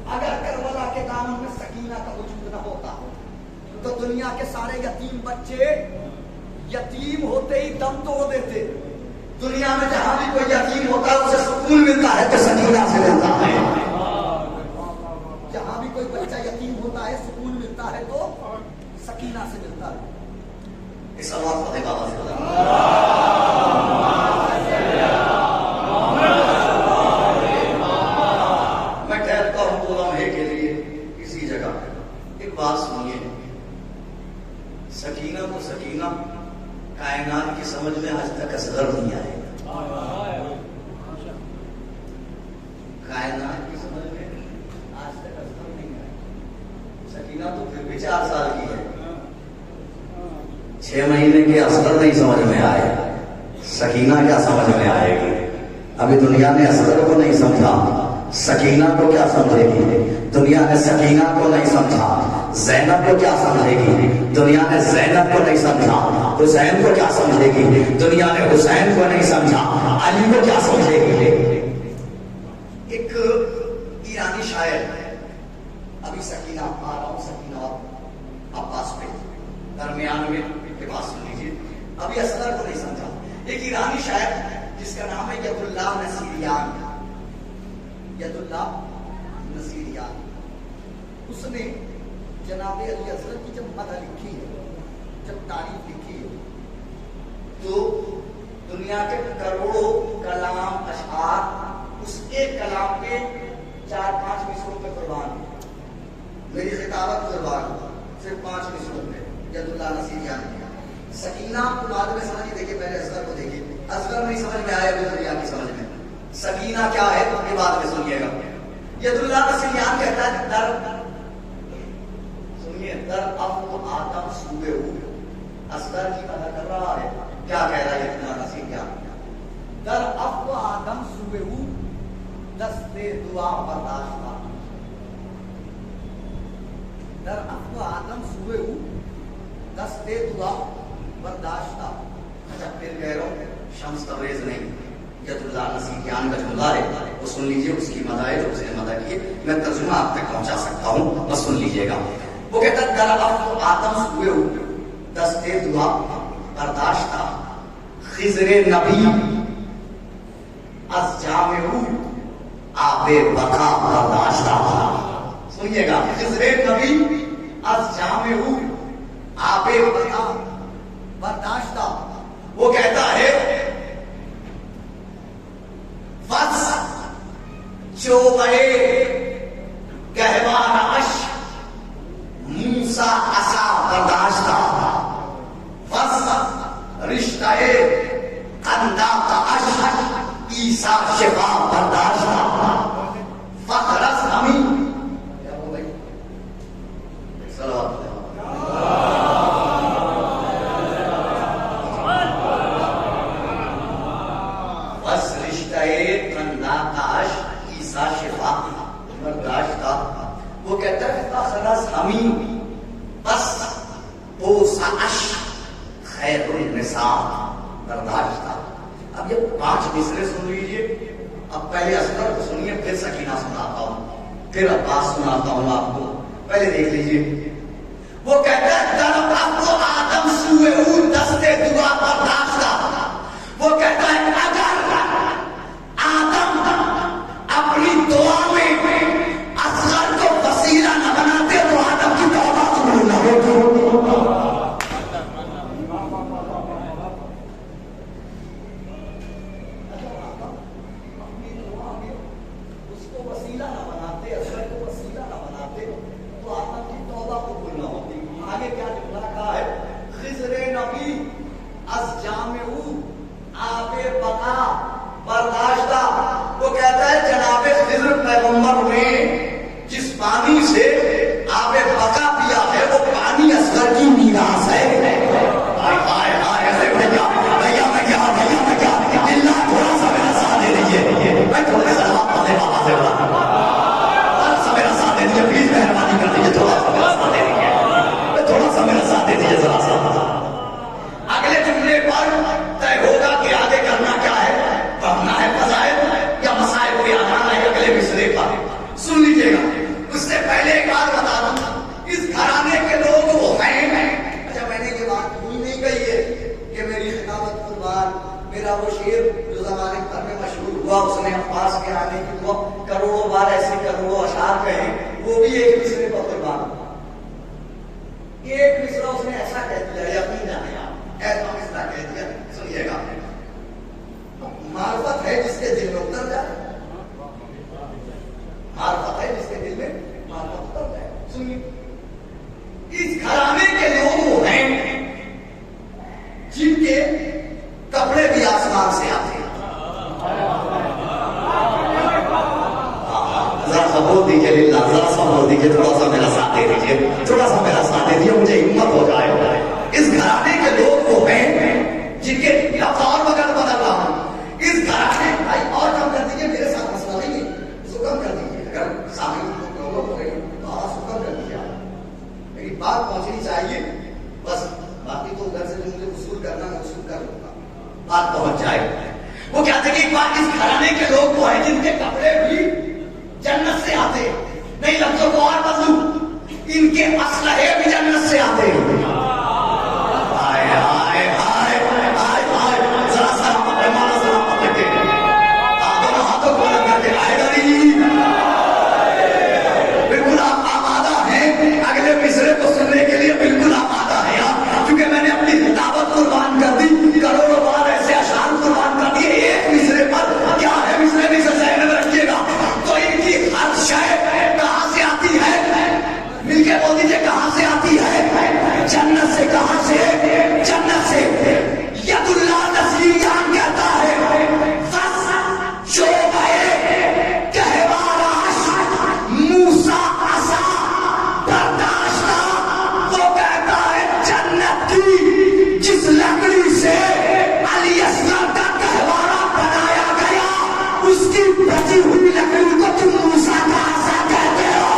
اگر کربلا کے دامن میں سکینہ کا وجود نہ ہوتا تو دنیا کے سارے یتیم بچے یتیم ہوتے ہی دم توڑ دیتے. دنیا میں جہاں بھی کوئی یتیم ہوتا ہے اسے سکون ملتا ہے تو سکینہ سے ملتا ہے. جہاں بھی کوئی بچہ یتیم ہوتا ہے سکون ملتا ہے تو سکینہ سے ملتا ہے. اس آواز کو دیکھا میں ٹھہرتا ہوں 2 لمحے کے لیے کسی جگہ. ایک بات سنیے. سکینہ تو سکینہ کائنات کی سمجھ میں آج تک اصغر نہیں آئے. کائنات کی سمجھ میں آج تک اصغر نہیں آئے. سکینہ تو پھر بھی 4 سال کی ہے. 6 مہینے کے اصغر نہیں سمجھ میں آئے. سکینہ کیا سمجھ میں آئے گی؟ ابھی دنیا نے اصغر کو نہیں سمجھا, سکینہ کو کیا سمجھے گی؟ دنیا نے سکینہ کو نہیں سمجھا, زینب کو کیا سمجھے گی؟ دنیا نے زینب کو نہیں سمجھا. حسین کو کیا سمجھے گی؟ دنیا نے حسین کو نہیں سمجھا. علی کو کیا سمجھے گی؟ ایک ایرانی شاعر ہے, ابھی سکینہ آ رہا ہوں, سکینہ اور عباس پہ درمیان میں بات سن لیجیے. ابھی اصغر کو نہیں سمجھا. ایک ایرانی شاعر جس کا نام ہے ید اللہ نصیریان. ید اللہ نصیریان. اس نے جناب علی اصغر کی جب مدح لکھی ہے, جب تعریف لکھی ہے, تو دنیا کے کروڑوں کلام اشعار اس ایک کلام کے 4-5 مصروں پہ قربان. میری خطابت قربان صرف 5 مصروں پہ. ید اللہ نصیریان. سکینہ کو بعد میں سمجھیے. دیکھیے پہلے اصغر کو دیکھیے. اصغر نہیں سمجھ میں آیا, دنیا کی سمجھ میں. سکینہ کیا ہے تو یہ بعد میں سنیے گا. ید اللہ نصیریان کہتا ہے در سنیے در افو آدم سوئے ہو. اصغر کی مدد کر رہا ہے. کیا کہہ رہا ہے ید اللہ نصیریان؟ در افو آدم سوئے ہو دست دعا برداشتہ. در افو آدم سوئے ہو دست دعا برداشتہ. جب پھر کہہ رہا ہوں شمس تبریز نہیں, ید اللہ نصیریان کا جملہ ہے, وہ سن لیجئے. اس کی مدح ہے جو اس نے مدح کی ہے. میں ترجمہ آپ تک پہنچا سکتا ہوں, بس سن لیجئے گا. وہ کہتا ہے در افو آدم سوئے ہو دست دعا برداشتہ. خضر نبی از جامع آب بقا برداشتہ. سنیے گا. خضر نبی از جامع آب بقا برداشتہ. وہ کہتا ہے فس چوبے گہوار عشق موسیٰ عصا برداشتہ. فس رشتہ قنداق عشق عیسیٰ شفا برداشتہ. فخرس ہمیں کیا ہو بھائی صلوات برداشتہ. وہ کہتا ہے فخرس ہمیں بس اوسعش خیر النساء برداشتہ. اب یہ 5 مصرے سن لیجئے. اب پہلے اصغر کو سنیے, پھر سکینہ سناتا ہوں, پھر عباس سناتا ہوں آپ کو. پہلے دیکھ لیجئے. وہ کہتا ہے در افو آدم سوئے ہو دست دعا برداشتہ. وہ کہتا ہے اگر آدم اپنی دعا میں اصغر کو وسیلہ نہ بناتے تو آدم کی توبہ قبول نہ ہوتی. اس کو وسیلہ نہ بناتے, اصغر کو وسیلہ نہ بناتے تو آدم کی توبہ قبول نہ ہوتی. آگے کیا جملہ کہا ہے؟ خضر نبی از جامع میرا وہ شعر جو زمانے بھر میں مشہور ہوا، اس نے عباس کے آنے کی دعا کروڑوں بار ایسے کروڑوں اشعار کہے، وہ بھی ایک مصرے پر قربان ہوا۔ ایک مصرع اس نے ایسا کہہ دیا، یقین جانے آپ ایسا مصرع کہہ دیا، سنیے گا۔ معرفت ہے جس کے دل میں اتر جائے، معرفت ہے جس کے دل میں معرفت اتر جائے۔ سنیے، اس گھرانے کے لوگ وہ ہیں جن کے کپڑے بھی آسمان سے آتے ہیں۔ ذرا سا بول دیجیے للہ، ذرا سا بول دیجیے، تھوڑا سا میرا ساتھ دے دیجیے، تھوڑا سا میرا ساتھ دے دیجیے، مجھے ہمت ہو جائے۔ اس گھرانے کے لوگ وہ ہیں جن کے لفظ اور بدل رہا ہوں، اس گھرانے بھائی اور کم کر دیجیے، میرے ساتھ مسئلہ نہیں ہے، اس کو کم کر دیجیے، اگر سامنے لوگ ہو گئے تو آواز کو کم کر دیجیے۔ میری بات پہنچنی چاہیے، بس باقی تو ادھر سے جو مجھے وصول کرنا ہے وصول کر لوں گا، بات پہنچ جائے۔ وہ کہتے ہیں کہ ایک بار اس گھرانے کے لوگ وہ ہیں جن کے کپڑے بھی جنت سے آتے ہیں، نہیں لفظوں کو اور بدلوں، ان کے اسلحے بھی جنت سے آتے ہیں۔ ہائے ہائے ہائے ہائے ہائے، ذرا سا پیمانہ ذرا پکڑ کے دونوں ہاتھوں کو بلند کر کے آئے گری، بالکل آپ آمادہ ہیں اگلے مصرے کو سننے کے لیے، بالکل آمادہ ہیں آپ، کیونکہ میں نے اپنی دعوت قربان کر دی، کروڑوں بار ایسے اشعار قربان کر دیے، ایک مصرے پر کیا ہے مصرے بھی سے ذہن میں رکھیے گا۔ تو ان کی ہر شے کہاں سے آتی ہے؟ مل کے بول دیجیے کہاں سے آتی ہے؟ جنت سے۔ کہاں سے؟ جنت سے۔ ید اللہ نصیریان کہتا ہے موسیٰ عصا برداشتہ، وہ کہتا ہے جنت کی جس لکڑی سے علی اصغر کا گہوارہ بنایا گیا، اس کی بچی ہوئی لکڑی کو تم موسیٰ کا عصا کہتے ہو۔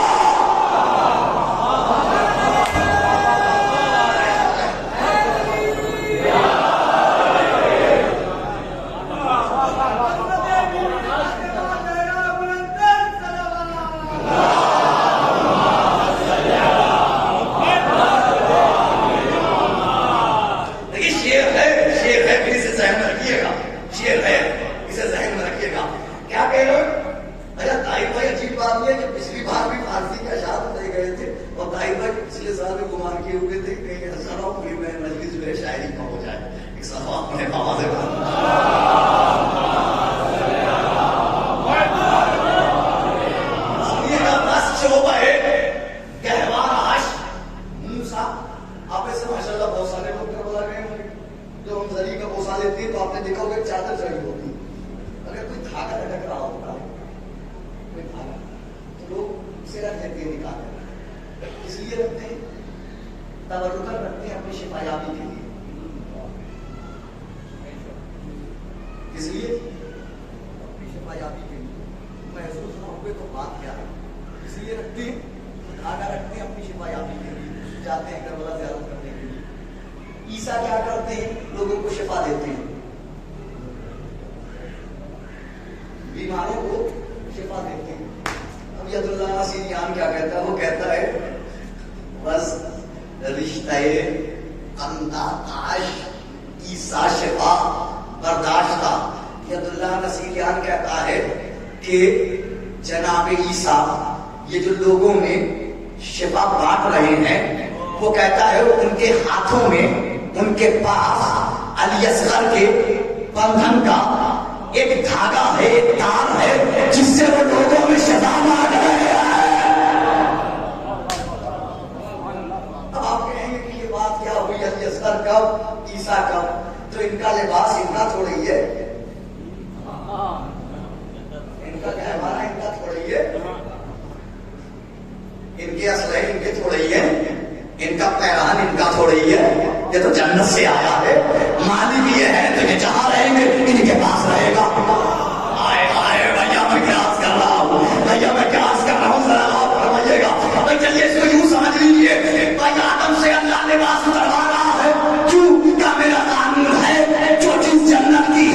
جنت کی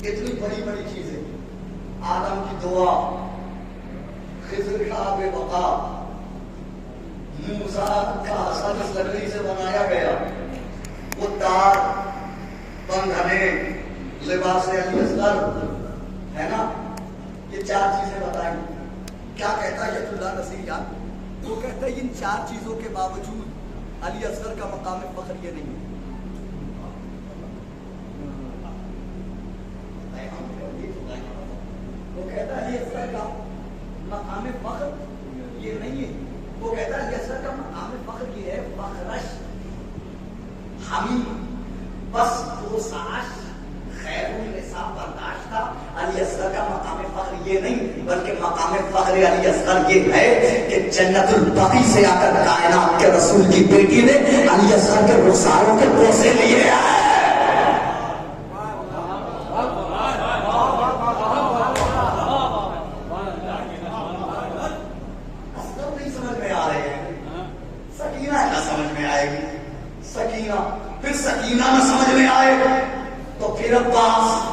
اتنی بڑی بڑی چیزیں، آدم کی دعا، خضر کا آب بقا، موسیٰ کا عصا جس لکڑی سے بنایا گیا، وہ تار، بندھنے، لباس علی اصغر، ہے نا، یہ 4 چیزیں بتائیں. کیا کہتا ہے یت اللہ نصیر جان؟ وہ کہتا ہے ان 4 چیزوں کے باوجود علی اصغر کا مقام فخر یہ نہیں ہے. وہ کہتا ہے علی اصغر کا مقام فخر یہ نہیں ہے. وہ کہتا ہے علی اصغر کا مقام فخر یہ ہے فخرش حمیم بس دو ساش خیر النساء برداشت تھا. علی اصغر کا مقام فخر یہ نہیں بلکہ مقام فخر علی اصغر یہ ہے کہ جنت البقیع سے آ کر کائنات کے رسول کی بیٹی نے علی اصغر کے رخساروں کے بوسے لیے ہیں. پھر سکینہ نہ سمجھ میں آئے تو پھر عباس.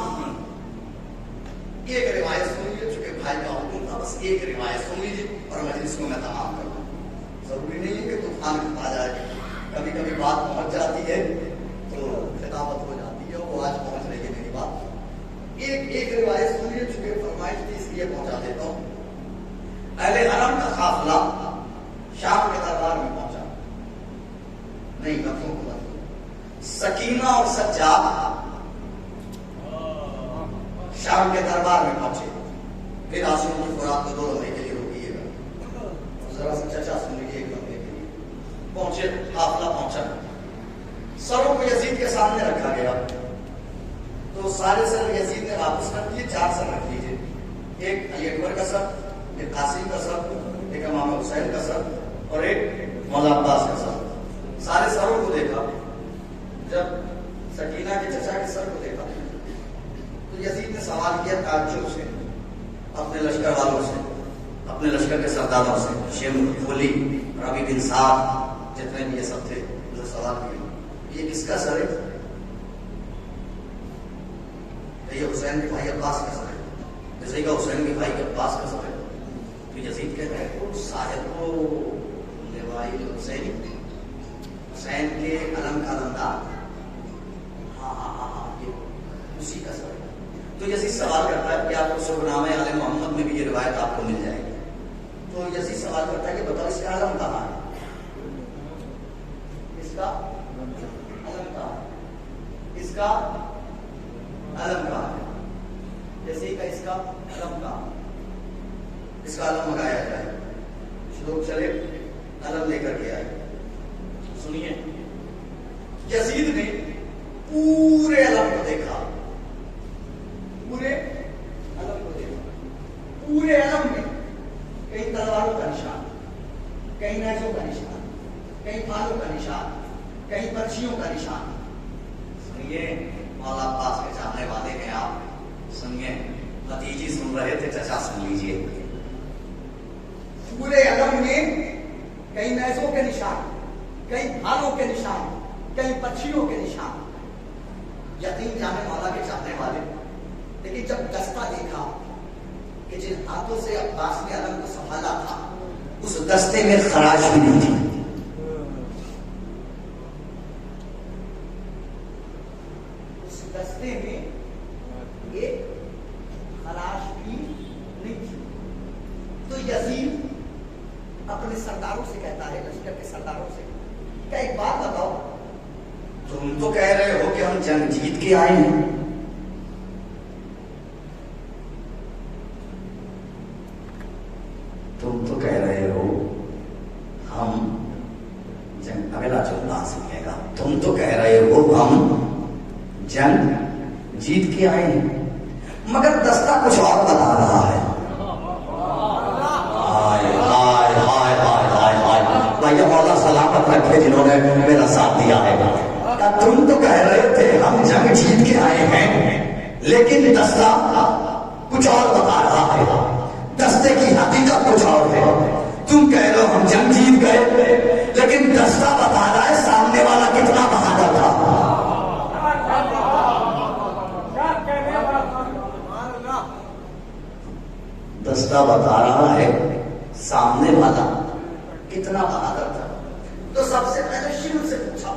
ایک روایت سن لیجیے، چونکہ بھائی کا حکم تھا، بس ایک روایت سن لیجیے اور مجلس کو میں تمام کر دوں. ضروری نہیں ہے کہ طوفان آ جائے، کبھی کبھی بات پہنچ جاتی ہے تو خطابت ہو جاتی ہے. وہ آج پہنچ رہی ہے میری بات. ایک روایت سن لیجیے، چونکہ فرمائش تھی اس لیے پہنچا دیتا ہوں. اہل حرم کا قافلہ شام کے دربار میں پہنچا. نہیں لفظوں کو سکینہ اور سجاد شام کے دربار میں پہنچے. پھر آسمان کی خوراک کو 2 لمحے کے لیے روکیے گا، ذرا سا چچا سن لیجیے. 1 لمحے کے لیے پہنچے، قافلہ پہنچا. سروں کو یزید کے سامنے رکھا گیا تو سارے سر یزید نے واپس کر دیے. 4 سر رکھ لیجیے، ایک علی اکبر کا سر، ایک قاسم کا سر، ایک امام حسین کا سر اور ایک مولا عباس کا سر. سارے سروں کو دیکھا. جب سکینہ کے چچا کے سر کو دیکھا تو یزید نے سوال کیا تعجب سے اپنے لشکر والوں سے، اپنے لشکر کے سرداروں سے، شیم کولی، ربی بن سعد، جتنے بھی یہ سب تھے، جو سوال کیا یہ کس کا سر ہے؟ یہ حسین کے بھائی عباس کا سر ہے. جیسے کہ حسین کے بھائی عباس کا سر ہے تو یزید کہتا ہے وہ صاحب کو لوائی حسین، حسین کے علم کا علمدار، اسی کا سر. تو یزید سوال کرتا ہے کہ آپ کو شبنامہ آل محمد میں بھی یہ روایت آپ کو مل جائے گی. تو یزید سوال کرتا ہے کہ بتاؤ اس کا علم کہاں ہے؟ اس کا علم کہاں ہے؟ اس کا علم کہاں ہے؟ جیسے کہ اس کا علم کہاں ہے؟ اس کا علم منگایا جائے. لوگ چلے علم لے کر کے آئے. سنیے، یزید نے پورے علم کو دیکھا، پورے علم کو دیکھا. پورے علم میں کئی تلواروں کا نشان، کئی نیزوں کا نشان، کئی پھالوں کا نشان، کئی پرچیوں کا نشان. سنیے، مولا عباس کے چاہنے والے ہیں آپ، سنیے. بھتیجی سن رہے تھے، چچا سن لیجیے. پورے علم میں کئی نیزوں کے نشان، کئی پھالوں کے نشان، کئی پچھیوں کے نشان. یقین جانے مولا کے چاہنے والے. لیکن جب دستہ دیکھا کہ جن ہاتھوں سے عباس نے علم کو سنبھالا تھا اس دستے میں خراش بھی نہیں تھی. اس دستے میں ایک خراش بھی نہیں تھی. تو یزید اپنے سرداروں سے کہتا ہے، لشکر کے سرداروں سے، کیا ایک بات بتاؤ، تم تو کہہ رہے ہو کہ ہم جنگ جیت کے آئے ہیں، تم تو کہہ رہے ہو ہم جنگ، اگلا جملہ سنیے گا، تم تو کہہ رہے ہو ہم جنگ جیت کے آئے ہیں، مگر دستہ کچھ اور بتا رہا ہے. بھائی مولا سلامت رکھے جنہوں نے میرا ساتھ دیا ہے. تم تو کہہ رہے تھے ہم جنگ جیت کے آئے ہیں، لیکن دستہ کچھ اور بتا رہا ہے. دستے کی حقیقت کچھ اور ہے. تم کہہ رہے ہو ہم جنگ جیت گئے، لیکن دستہ بتا رہا ہے سامنے والا کتنا بہادر تھا. دستہ بتا رہا ہے سامنے والا کتنا بہادر تھا. تو سب سے پہلے شمر سے پوچھا,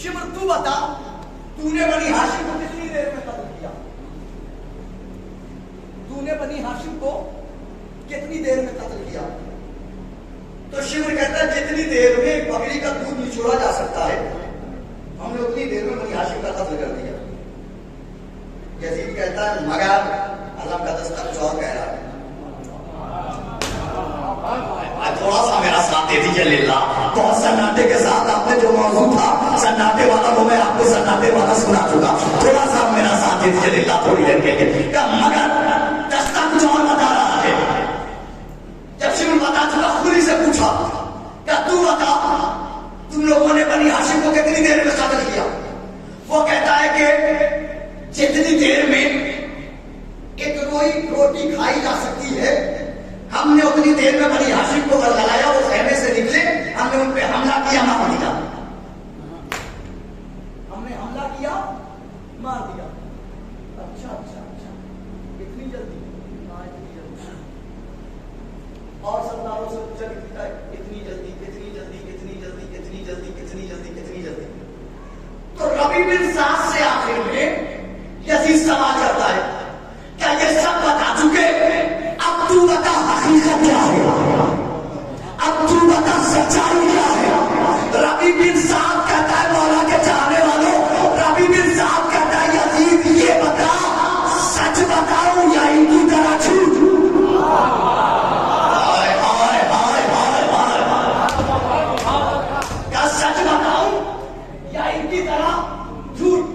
شمر تو بتا تو نے بنی ہاشم کو کتنی دیر میں قتل کیا؟ تو نے بنی ہاشم کو کتنی دیر میں قتل کیا؟ تو شمر کہتا ہے جتنی دیر میں ایک بکری کا دودھ نچوڑا جا سکتا ہے ہم نے اتنی دیر میں بنی ہاشم کا قتل کر دیا. یزید کہتا ہے مگر علم کا دستہ کچھ اور کہہ رہا ہے. تھوڑا سا میرا ساتھ دے دیجیے للہ. بہت سناٹے کے ساتھ آپ نے جو موضوع تھا سناٹے والا وہ میں آپ کو سناٹے والا سنا چکا. تھوڑا سا میرا ساتھ دے دیجیے للہ تھوڑی دیر کے لیے. مگر دستہ کچھ اور بتا رہا ہے. جب شمر بتا چکا خوری سے پوچھا کیا تو بتا تم لوگوں نے بنی ہاشم کو کتنی دیر میں قتل کیا؟ وہ کہتا ہے کہ جتنی دیر میں ایک روٹی کھائی جا سکتی ہے ہم نے اتنی دیر میں بنی ہاشم کو گلگلایا. وہ خیمے سے نکلے ہم نے ان پہ حملہ کیا مار دیا. ہم نے حملہ کیا مار دیا. اچھا اچھا اچھا اتنی جلدی؟ اور سرداروں سے پوچھا اتنی جلدی کتنی جلدی کتنی جلدی کتنی جلدی کتنی جلدی کتنی جلدی. تو ربی بن سعد سے آخر میں یزید سوال کرتا ہے کیا یہ سب بتا چکے اب تو بتا حقیقت کیا ہے, اب تو بتا سچائی کیا ہے؟ ربی بن سعد کہتا ہے مولا کے چاہنے والوں, ربی بن سعد کہتا ہے یزید یہ بتا سچ بتاؤں یا ان کی طرح جھوٹ؟ کیا سچ بتاؤں یا ان کی طرح جھوٹ؟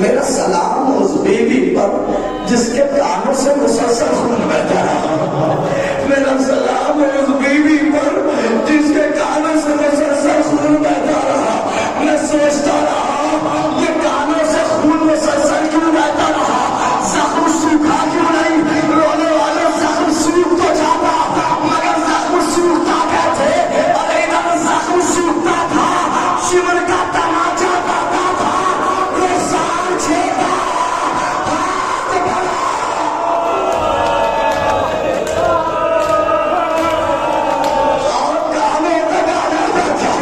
میرا سلام اس بیوی پر جس کے کانوں سے مسلسل خون بہتا رہا، میرا سلام اس بیوی پر جس کے کانوں سے مسلسل خون بہتا رہا۔ میں سوچتا رہا یہ کانوں سے خون مسلسل کیوں بہتا رہا، زخم سوکھا کیوں نہیں؟ رونے والے زخم سوکھ تو جاتا مگر زخم سوکھتا کہتے، اور ادھر زخم سوکھتا تھا، شمر کا تماچا پاتا تھا، رخسار چھیڑا، ہاتھ بڑھا، اور کانوں تک آ جاتا تھا۔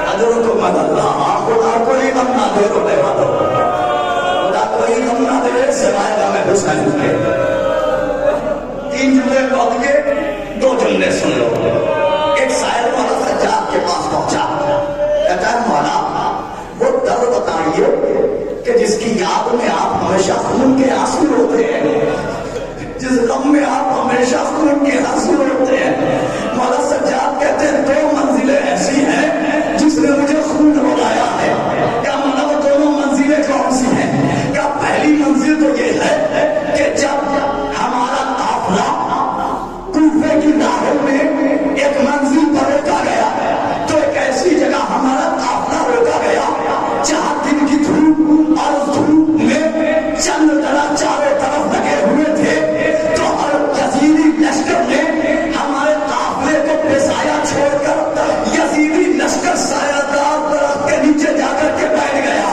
حضرت اللہ خدا کوئی غم نہ دے رونے والوں، خدا کوئی غم نہ دے سوائے غم حسین کے۔ 3 جملے پڑھ کے 2 جملے سن لو۔ ایک سائل مولا سجاد کے پاس پہنچا، کہتا ہے مولا وہ درد بتائیے کہ جس کی یاد میں آپ ہمیشہ خون کے آنسو روتے ہیں، جس غم میں آپ ہمیشہ خون کے آنسو روتے ہیں۔ مولا سجاد کہتے ہیں 2 منزلیں ایسی ہیں جس نے مجھے خون رلایا ہے۔ کیا مولا وہ دونوں منزلیں کون سی ہیں؟ کیا پہلی منزل تو یہ ہے کہ جب ہمارا قافلہ کوفے کی راہوں میں ایک منزل پر روکا گیا تو ایک ایسی جگہ ہمارا قافلہ روکا گیا جہاں دن کی دھوپ اور اس دھوپ میں چند درا چاروں طرف لگے ہوئے تھے، تو ہر یزیدی لشکر نے ہمارے قافلے کو پسایا چھوڑ کر یزیدی لشکر سایہ دار درخت کے نیچے جا کر کے بیٹھ گیا۔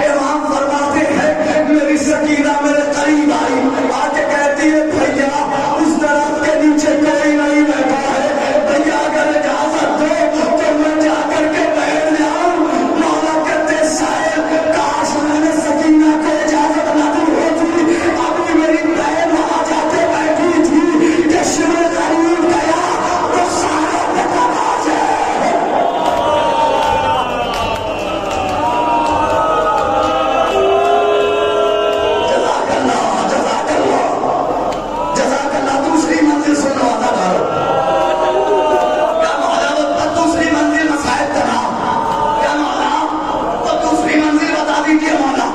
امام فرماتے ہیں میری سکینہ میرے قریب آئی، آ کے کہتی ہے بھیا اس درخت کے نیچے کوئی نہیں بیٹھا ہے، بھیا اگر اجازت دو تو میں جا کر کے بیٹھ جاؤں۔ مولا کہتے سائل کاش میں نے سکینہ کو اجازت نہ دی ہوتی، ابھی میری بہن وہاں جا کے بیٹھی تھی کہ شمر قریب گیا تو سارے بتا جائے۔ جزاک اللہ، جزاک اللہ، جزاک اللہ۔ دوسری منزل سنو ادا کرو۔ کیا مولا وہ دوسری منزل مسائل تھا؟ کیا مولا وہ دوسری منزل بتا دیجیے مولا۔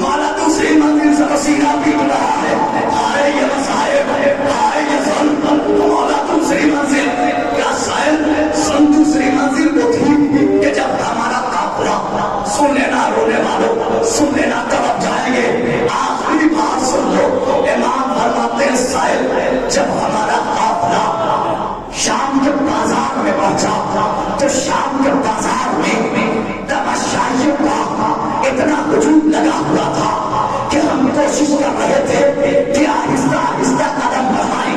مولا دوسری منزل سے پسینہ پیٹ رہا ہے، ہائے یہ مسائل، ہائے یہ ظلم۔ مولا دوسری منزل کیا سائل سن، دوسری منزل وہ تھی کہ جب ہمارا قافلہ، سن لینا رونے والوں، سن لینا کب جائیں گے، آخری بات سن لو۔ امام فرماتے ہیں سائل جب ہمارا قافلہ شام کے بازار میں پہنچا تو شام کے بازار میں تماشائیوں کا اتنا ہجوم لگا ہوا تھا کہ ہم کوشش کر رہے تھے کہ آہستہ آہستہ قدم بڑھائیں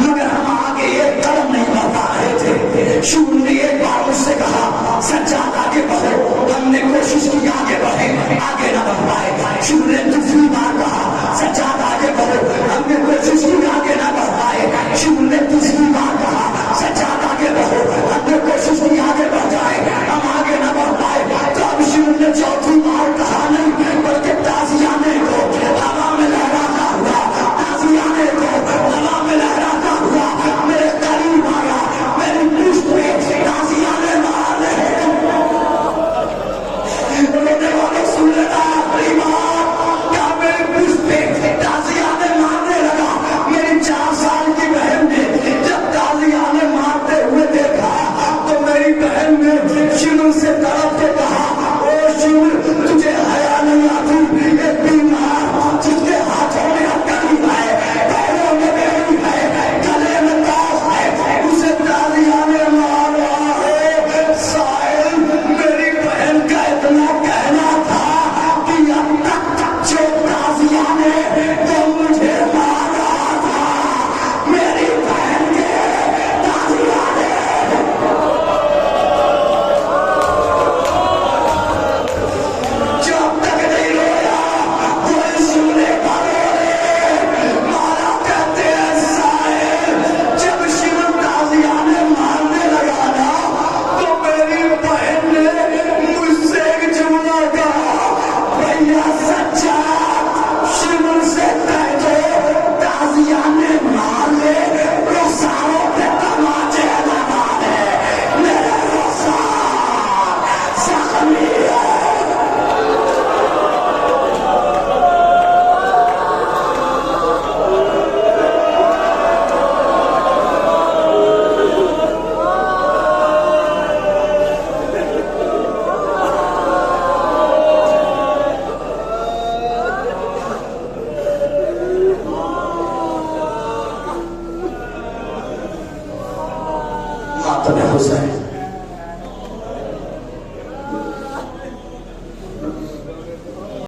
مگر ہم آگے ایک قدم نہیں بڑھ پا رہے تھے۔ شور نے ایک بار مجھ سے کہا سجاد آگے بڑھو، ہم نے کوشش کی آگے بڑھے، آگے نہ بڑھ پائے۔ شور نے دوسری بار کہا سجاد آگے بڑھو، ہم نے کوشش کی آگے نہ بڑھ پائے۔ شور نے تیسری بار کہا سجاد آگے بڑھو، ہم نے کوشش کی آگے بڑھ جائے، ہم آگے نہ بڑھ پائے۔ تو اب شور نے چوتھی بار کہا نہیں بلکہ تازیانے کو ہوا میں لہراتا ہوا، تازیانے کو ہوا میں لہراتا ہوا میرے قریب آیا، میری پشت پہ تازیانے مار رہے۔ رونے والے سن لینا آخری بار، کیا میری پشت پہ تازیانے مارنے لگا؟ میری 4 سال کی بہن نے جب تازیانے مارتے ہوئے دیکھا تو میری بہن نے شمر سے تڑپ کے کہا او شمر تجھے حیا نہیں آتی، ایک بیمار جس کے ہاتھوں میں ہتھیلی ہے، پیروں میں بیڑی ہے، گلے میں تاج ہے، اسے تازیانے مار رہا ہے۔ سائل میری بہن کا اتنا کہنا تھا کہ اب تک جو تازیانے تو مجھے مار رہا تھا، میری بہن کے تازیانے جب تک نہیں رویا کوئی سننے کا روے۔ مولا کہتے ہیں سائل جب شمر تازیانے مارنے لگا نا تو میری بہن نے مجھ سے ایک جملہ کہا بھیا سجاد شمر سے کہہ دو تازیانے مار لے، رخساروں پہ